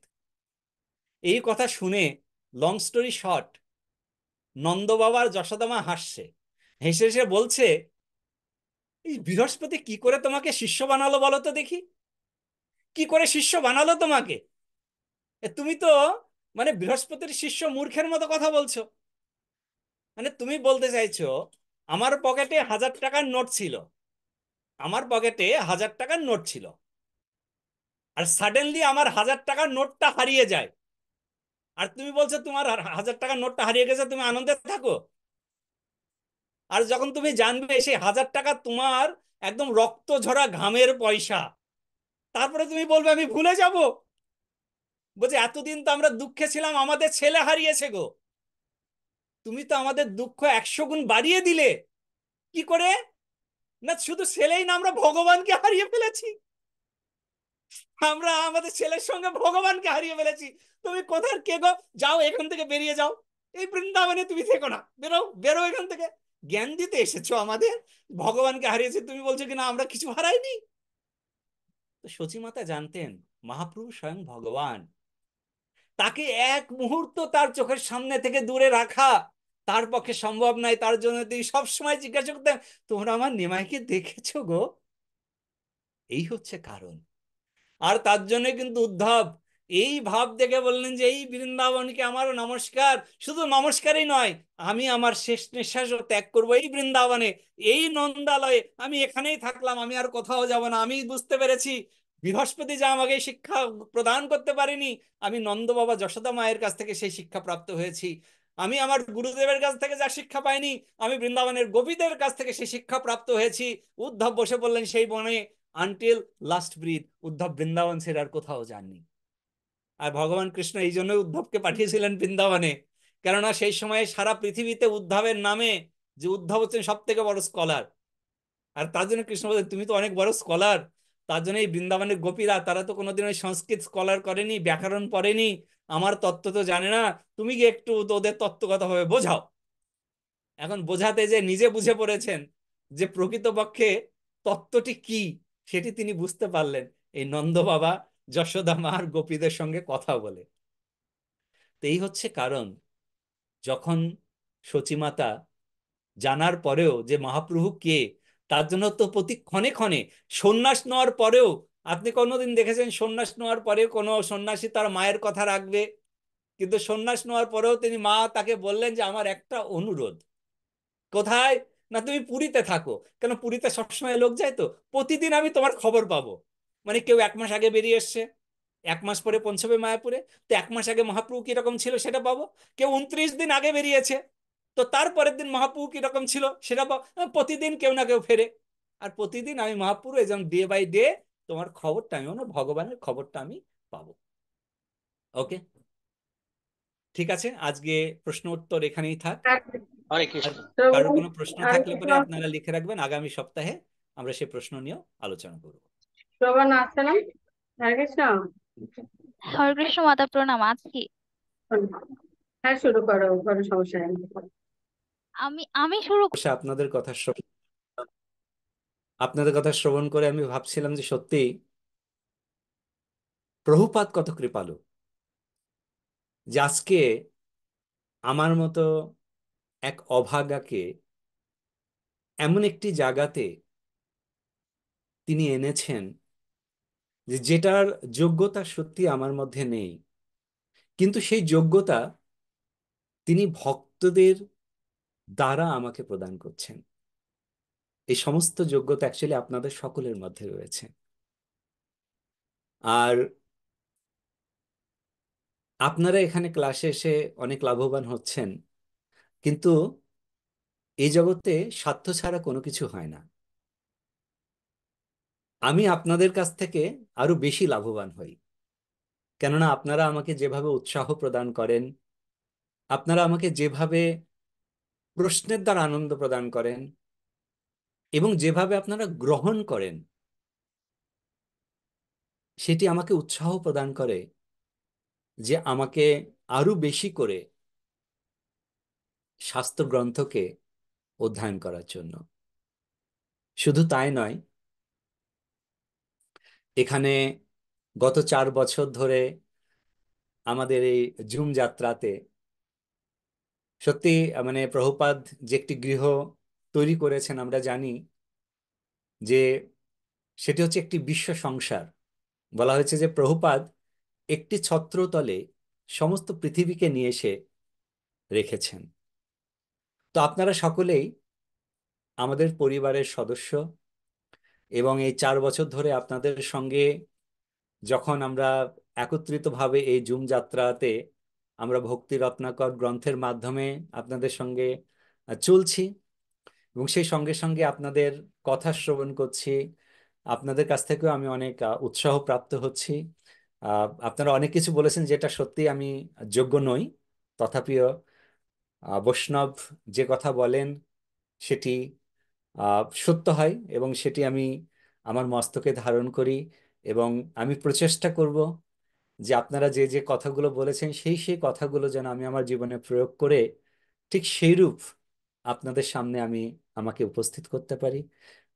এই কথা শুনে, লং স্টোরি শর্ট, নন্দ বাবার যশোদামা হাসছে। হেসে হেসে বলছে, এই বৃহস্পতি কি করে তোমাকে শিষ্য বানালো বলো তো দেখি? কি করে শিষ্য বানালো তোমাকে? তুমি তো মানে বৃহস্পতির শিষ্য মূর্খের মতো কথা বলছো। মানে তুমি বলতে চাইছো, আমার পকেটে 1000 টাকার নোট ছিল, আমার পকেটে 1000 টাকার নোট ছিল, আর সাডেনলি আমার 1000 টাকার নোটটা হারিয়ে যায়, আর তুমি বলছো তোমার 1000 টাকার নোটটা হারিয়ে গেছে, তুমি আনন্দে থাকো? আর যখন তুমি জানবে সেই 1000 টাকা তোমার একদম রক্ত ঝরা ঘামের পয়সা, তারপরে তুমি বলবে আমি ভুলে যাব? বলছে এতদিন তো আমরা দুঃখে ছিলাম, আমাদের ছেলে হারিয়েছে গো। তুমি তো আমাদের দুঃখ 100 গুণ বাড়িয়ে দিলে। কি করে? না শুধু ছেলেই না, আমরা ভগবানকে হারিয়ে ফেলেছি। আমরা আমাদের ছেলের সঙ্গে ভগবানকে হারিয়ে ফেলেছি। তুমি কোথার কে গো? যাও এখান থেকে, বেরিয়ে যাও। এই বৃন্দাবনে তুমি থেকো না, বেরো বেরো এখান থেকে। জ্ঞান দিতে এসেছো আমাদের, ভগবানকে হারিয়েছে, তুমি বলছো কিনা আমরা কিছু হারাইনি। তো সচিমাতা জানতেন মহাপ্রভু স্বয়ং ভগবান, তাকে এক মুহূর্ত তার চোখের সামনে থেকে দূরে রাখা তার পক্ষে সম্ভব নয়। তার জন্য তিনি সবসময় জিজ্ঞাসা করতেন, তোমরা আমার নিমাইকে দেখেছো গো? এই হচ্ছে কারণ। আর তার জন্য কিন্তু উদ্ধব এই ভাব দেখে বললেন যে এই বৃন্দাবনকে আমার নমস্কার। শুধু নমস্কারই নয়, আমি আমার শেষ নিঃশ্বাসও ত্যাগ করবো এই বৃন্দাবনে, এই নন্দালয়ে। আমি এখানেই থাকলাম, আমি আর কোথাও যাব না। আমি বুঝতে পেরেছি বৃহস্পতি যা আমাকে শিক্ষা প্রদান করতে পারেনি, আমি নন্দ বাবা যশোদা মায়ের কাছ থেকে সেই শিক্ষা প্রাপ্ত হয়েছি। আমি আমার গুরুদেবের কাছ থেকে যা শিক্ষা পাইনি, আমি বৃন্দাবনের গোপীদের কাছ থেকে সেই শিক্ষা প্রাপ্ত হয়েছি। উদ্ধব বসে বললেন সেই বনে, until last breath. Uddhava Vrindavan ছেড়ে আর কোথাও যাননি। আর ভগবান কৃষ্ণ এই জন্য উদ্ধবকে পাঠিয়েছিলেন বৃন্দাবনে, কেননা সেই সময়ে সারা পৃথিবীতে উদ্ধবের নামে, যে উদ্ধব হচ্ছেন সব থেকে বড় স্কলার। আর তার জন্য কৃষ্ণ বলছেন তুমি তো অনেক বড় স্কলার, তার জন্য এই বৃন্দাবনের গোপীরা তারা তো কোনোদিন ওই সংস্কৃত স্কলার করেনি, ব্যাকরণ পড়েনি, আমার তত্ত্ব তো জানে না, তুমি গিয়ে একটু ওদের তত্ত্বগতভাবে বোঝাও। এখন বোঝাতে যে নিজে বুঝে পড়েছেন যে প্রকৃতপক্ষে তত্ত্বটি কি, সেটি তিনি বুঝতে পারলেন এই নন্দ বাবা যশোদা মা আর গোপীদের সঙ্গে কথা বলে। তো এই হচ্ছে কারণ, যখন সচিমাতা জানার পরেও যে মহাপ্রভু কে, তার জন্য তো প্রতি ক্ষণে ক্ষণে সন্ন্যাস নেওয়ার পরেও, আপনি কোনোদিন দেখেছেন সন্ন্যাস নেওয়ার পরে কোনো সন্ন্যাসী তার মায়ের কথা রাখবে? কিন্তু সন্ন্যাস নেওয়ার পরেও তিনি মা তাকে বললেন যে আমার একটা অনুরোধ, কোথায়? না তুমি পুরীতে থাকো। কেন, পুরীতে সবসময় লোক যায় তো, প্রতিদিন আমি তোমার খবর পাবো। মানে কেউ 1 মাস আগে বেরিয়ে এসছে, 1 মাস পরে পৌঁছবে মায়াপুরে, তো 1 মাস আগে মহাপ্রভু কিরকম ছিল সেটা পাবো। কেউ 29 দিন আগে বেরিয়েছে, তো তারপরের দিন মহাপ্রভু কিরকম ছিল সেটা পাবো। প্রতিদিন কেউ না কেউ ফেরে, আর প্রতিদিন আমি মহাপ্রভু যেমন ডে বাই ডে তোমার খবরটা, আমি ভগবানের খবরটা আমি পাবো। ওকে, ঠিক আছে, আজকে প্রশ্ন উত্তর এখানেই থাক। আর হরে আর কৃষ্ণ। কারোর কোনো প্রশ্ন আর থাকলে পরে শ্র- আপনারা লিখে রাখবেন, আগামী সপ্তাহে আমরা সেই প্রশ্ন নিয়েও আলোচনা করব। শ্রবণ আছে না? হরে কৃষ্ণ। হরে কৃষ্ণ মাতা, প্রণাম, আছি। হ্যাঁ, শুরু করো, কোনো সমস্যা নেই। আমি শুরু অবশ্য আপনাদের কথা শ্রবণ করে আমি ভাবছিলাম যে সত্যি প্রভুপাদ কত কৃপালু, যে আজকে আমার মতো এক অভাগাকে এমন একটি জায়গাতে তিনি এনেছেন, যে যেটার যোগ্যতা সত্যি আমার মধ্যে নেই, কিন্তু সেই যোগ্যতা তিনি ভক্তদের দ্বারা আমাকে প্রদান করছেন। এই সমস্ত যোগ্যতা অ্যাকচুয়ালি আপনাদের সকলের মধ্যে রয়েছে। আর আপনারা এখানে ক্লাসে এসে অনেক লাভবান হচ্ছেন, কিন্তু এই জগতে স্বার্থ ছাড়া কোনো কিছু হয় না। আমি আপনাদের কাছ থেকে আরো বেশি লাভবান হই, কেননা আপনারা আমাকে যেভাবে উৎসাহ প্রদান করেন, আপনারা আমাকে যেভাবে প্রশ্নের দ্বারা আনন্দ প্রদান করেন, এবং যেভাবে আপনারা গ্রহণ করেন, সেটি আমাকে উৎসাহ প্রদান করে যে আমাকে আরো বেশি করে শাস্ত্র গ্রন্থকে অধ্যয়ন করার জন্য। শুধু তাই নয়, এখানে গত 4 বছর ধরে আমাদের এই জুম যাত্রাতে সত্যি মানে প্রভুপাদ যে একটি গৃহ তৈরি করেছেন, আমরা জানি যে সেটি হচ্ছে একটি বিশ্ব সংসার। বলা হয়েছে যে প্রভুপাদ একটি ছত্রতলে সমস্ত পৃথিবীকে নিয়ে এসে রেখেছেন। তো আপনারা সকলেই আমাদের পরিবারের সদস্য, এবং এই 4 বছর ধরে আপনাদের সঙ্গে যখন আমরা একত্রিতভাবে এই জুম যাত্রাতে আমরা ভক্তি রত্নাকর গ্রন্থের মাধ্যমে আপনাদের সঙ্গে চলছি, এবং সেই সঙ্গে সঙ্গে আপনাদের কথা শ্রবণ করছি, আপনাদের কাছ থেকেও আমি অনেক উৎসাহ প্রাপ্ত হচ্ছি। আপনারা অনেক কিছু বলেছেন যেটা সত্যি আমি যোগ্য নই, তথাপিও বৈষ্ণব যে কথা বলেন সেটি সত্য হয়, এবং সেটি আমি আমার মস্তকে ধারণ করি। এবং আমি প্রচেষ্টা করব যে আপনারা যে যে কথাগুলো বলেছেন সেই সেই কথাগুলো যেন আমি আমার জীবনে প্রয়োগ করে ঠিক সেইরূপ আপনাদের সামনে আমি আমাকে উপস্থিত করতে পারি।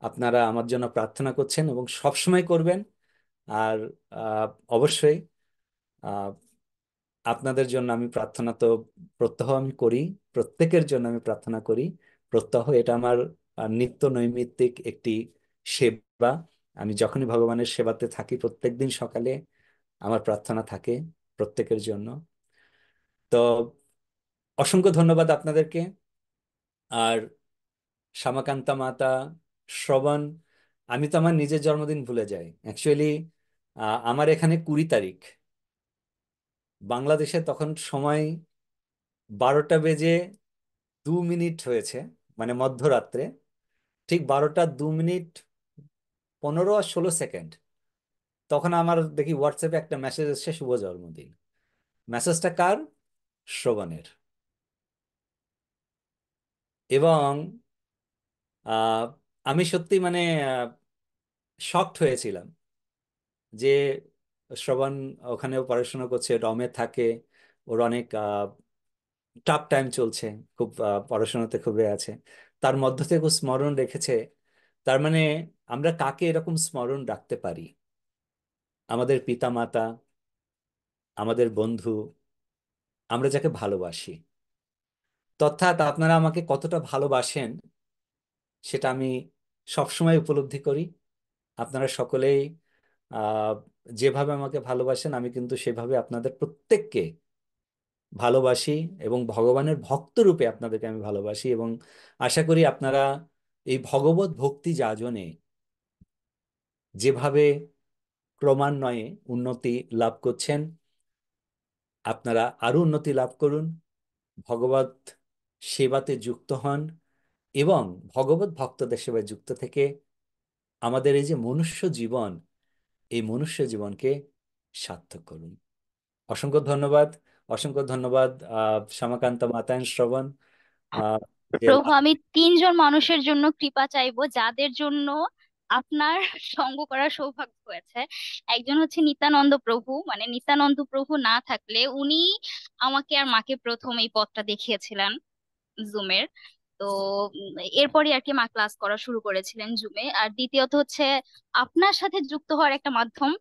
আপনারা আমার জন্য প্রার্থনা করছেন এবং সবসময় করবেন। আর আহ, অবশ্যই আহ, আপনাদের জন্য আমি প্রার্থনা তো প্রত্যহ আমি করি, প্রত্যেকের জন্য আমি প্রার্থনা করি প্রত্যহ। এটা আমার নিত্য নৈমিত্তিক একটি সেবা। আমি যখনই ভগবানের সেবাতে থাকি প্রত্যেকদিন সকালে আমার প্রার্থনা থাকে প্রত্যেকের জন্য। তো অসংখ্য ধন্যবাদ আপনাদেরকে। আর শ্যামাকান্তা মাতা, শ্রবণ, আমি তো আমার নিজের জন্মদিন ভুলে যাই অ্যাকচুয়ালি। আমার এখানে 20 তারিখ, বাংলাদেশে তখন সময় 12টা বেজে 2 মিনিট হয়েছে, মানে মধ্যরাত্রে। ঠিক 12টা 2 মিনিট 15 আর 16 সেকেন্ড তখন আমার দেখি হোয়াটসঅ্যাপে একটা মেসেজ এসেছে, শুভ জন্মদিন। মেসেজটা কার? শ্রবণের। এবং আহ, আমি সত্যি মানে শকড হয়েছিলাম যে শ্রবণ ওখানেও পড়াশোনা করছে, রমে থাকে, ওর অনেক টাফ টাইম চলছে, খুব পড়াশোনাতে খুবই আছে, তার মধ্য থেকে ও স্মরণ রেখেছে। তার মানে আমরা কাকে এরকম স্মরণ রাখতে পারি? আমাদের পিতা মাতা, আমাদের বন্ধু, আমরা যাকে ভালোবাসি। অর্থাৎ আপনারা আমাকে কতটা ভালোবাসেন সেটা আমি সবসময় উপলব্ধি করি। আপনারা সকলেই আহ যেভাবে আমাকে ভালোবাসেন, আমি কিন্তু সেভাবে আপনাদের প্রত্যেককে ভালোবাসি এবং ভগবানের ভক্ত রূপে আপনাদেরকে আমি ভালোবাসি, এবং আশা করি আপনারা এই ভগবত ভক্তি যাজনে যেভাবে ক্রমান্বয়ে উন্নতি লাভ করছেন, আপনারা আরো উন্নতি লাভ করুন, ভগবত সেবাতে যুক্ত হন এবং ভগবত ভক্তদের সেবায় যুক্ত থেকে আমাদের এই যে মনুষ্য জীবন, এই মনুষ্য জীবনকে সার্থক করুন। অসংখ্য ধন্যবাদ। অসংখ্য ধন্যবাদ শ্যামাকান্ত মাতায়ন শ্রবণ, আহ, যে প্রভু, আমি 3জন মানুষের জন্য কৃপা চাইবো যাদের জন্য আপনার সঙ্গ করার সৌভাগ্য হয়েছে। একজন হচ্ছে নিত্যানন্দ প্রভু, মানে নিত্যানন্দ প্রভু না থাকলে উনি আমাকে আর মাকে প্রথম এই পথটা দেখিয়েছিলেন জুমের। তো এরপরই আর কি মা ক্লাস করা শুরু করেছিলেন জুমে। আর দ্বিতীয়ত হচ্ছে আপনার সাথে যুক্ত হওয়ার একটা মাধ্যম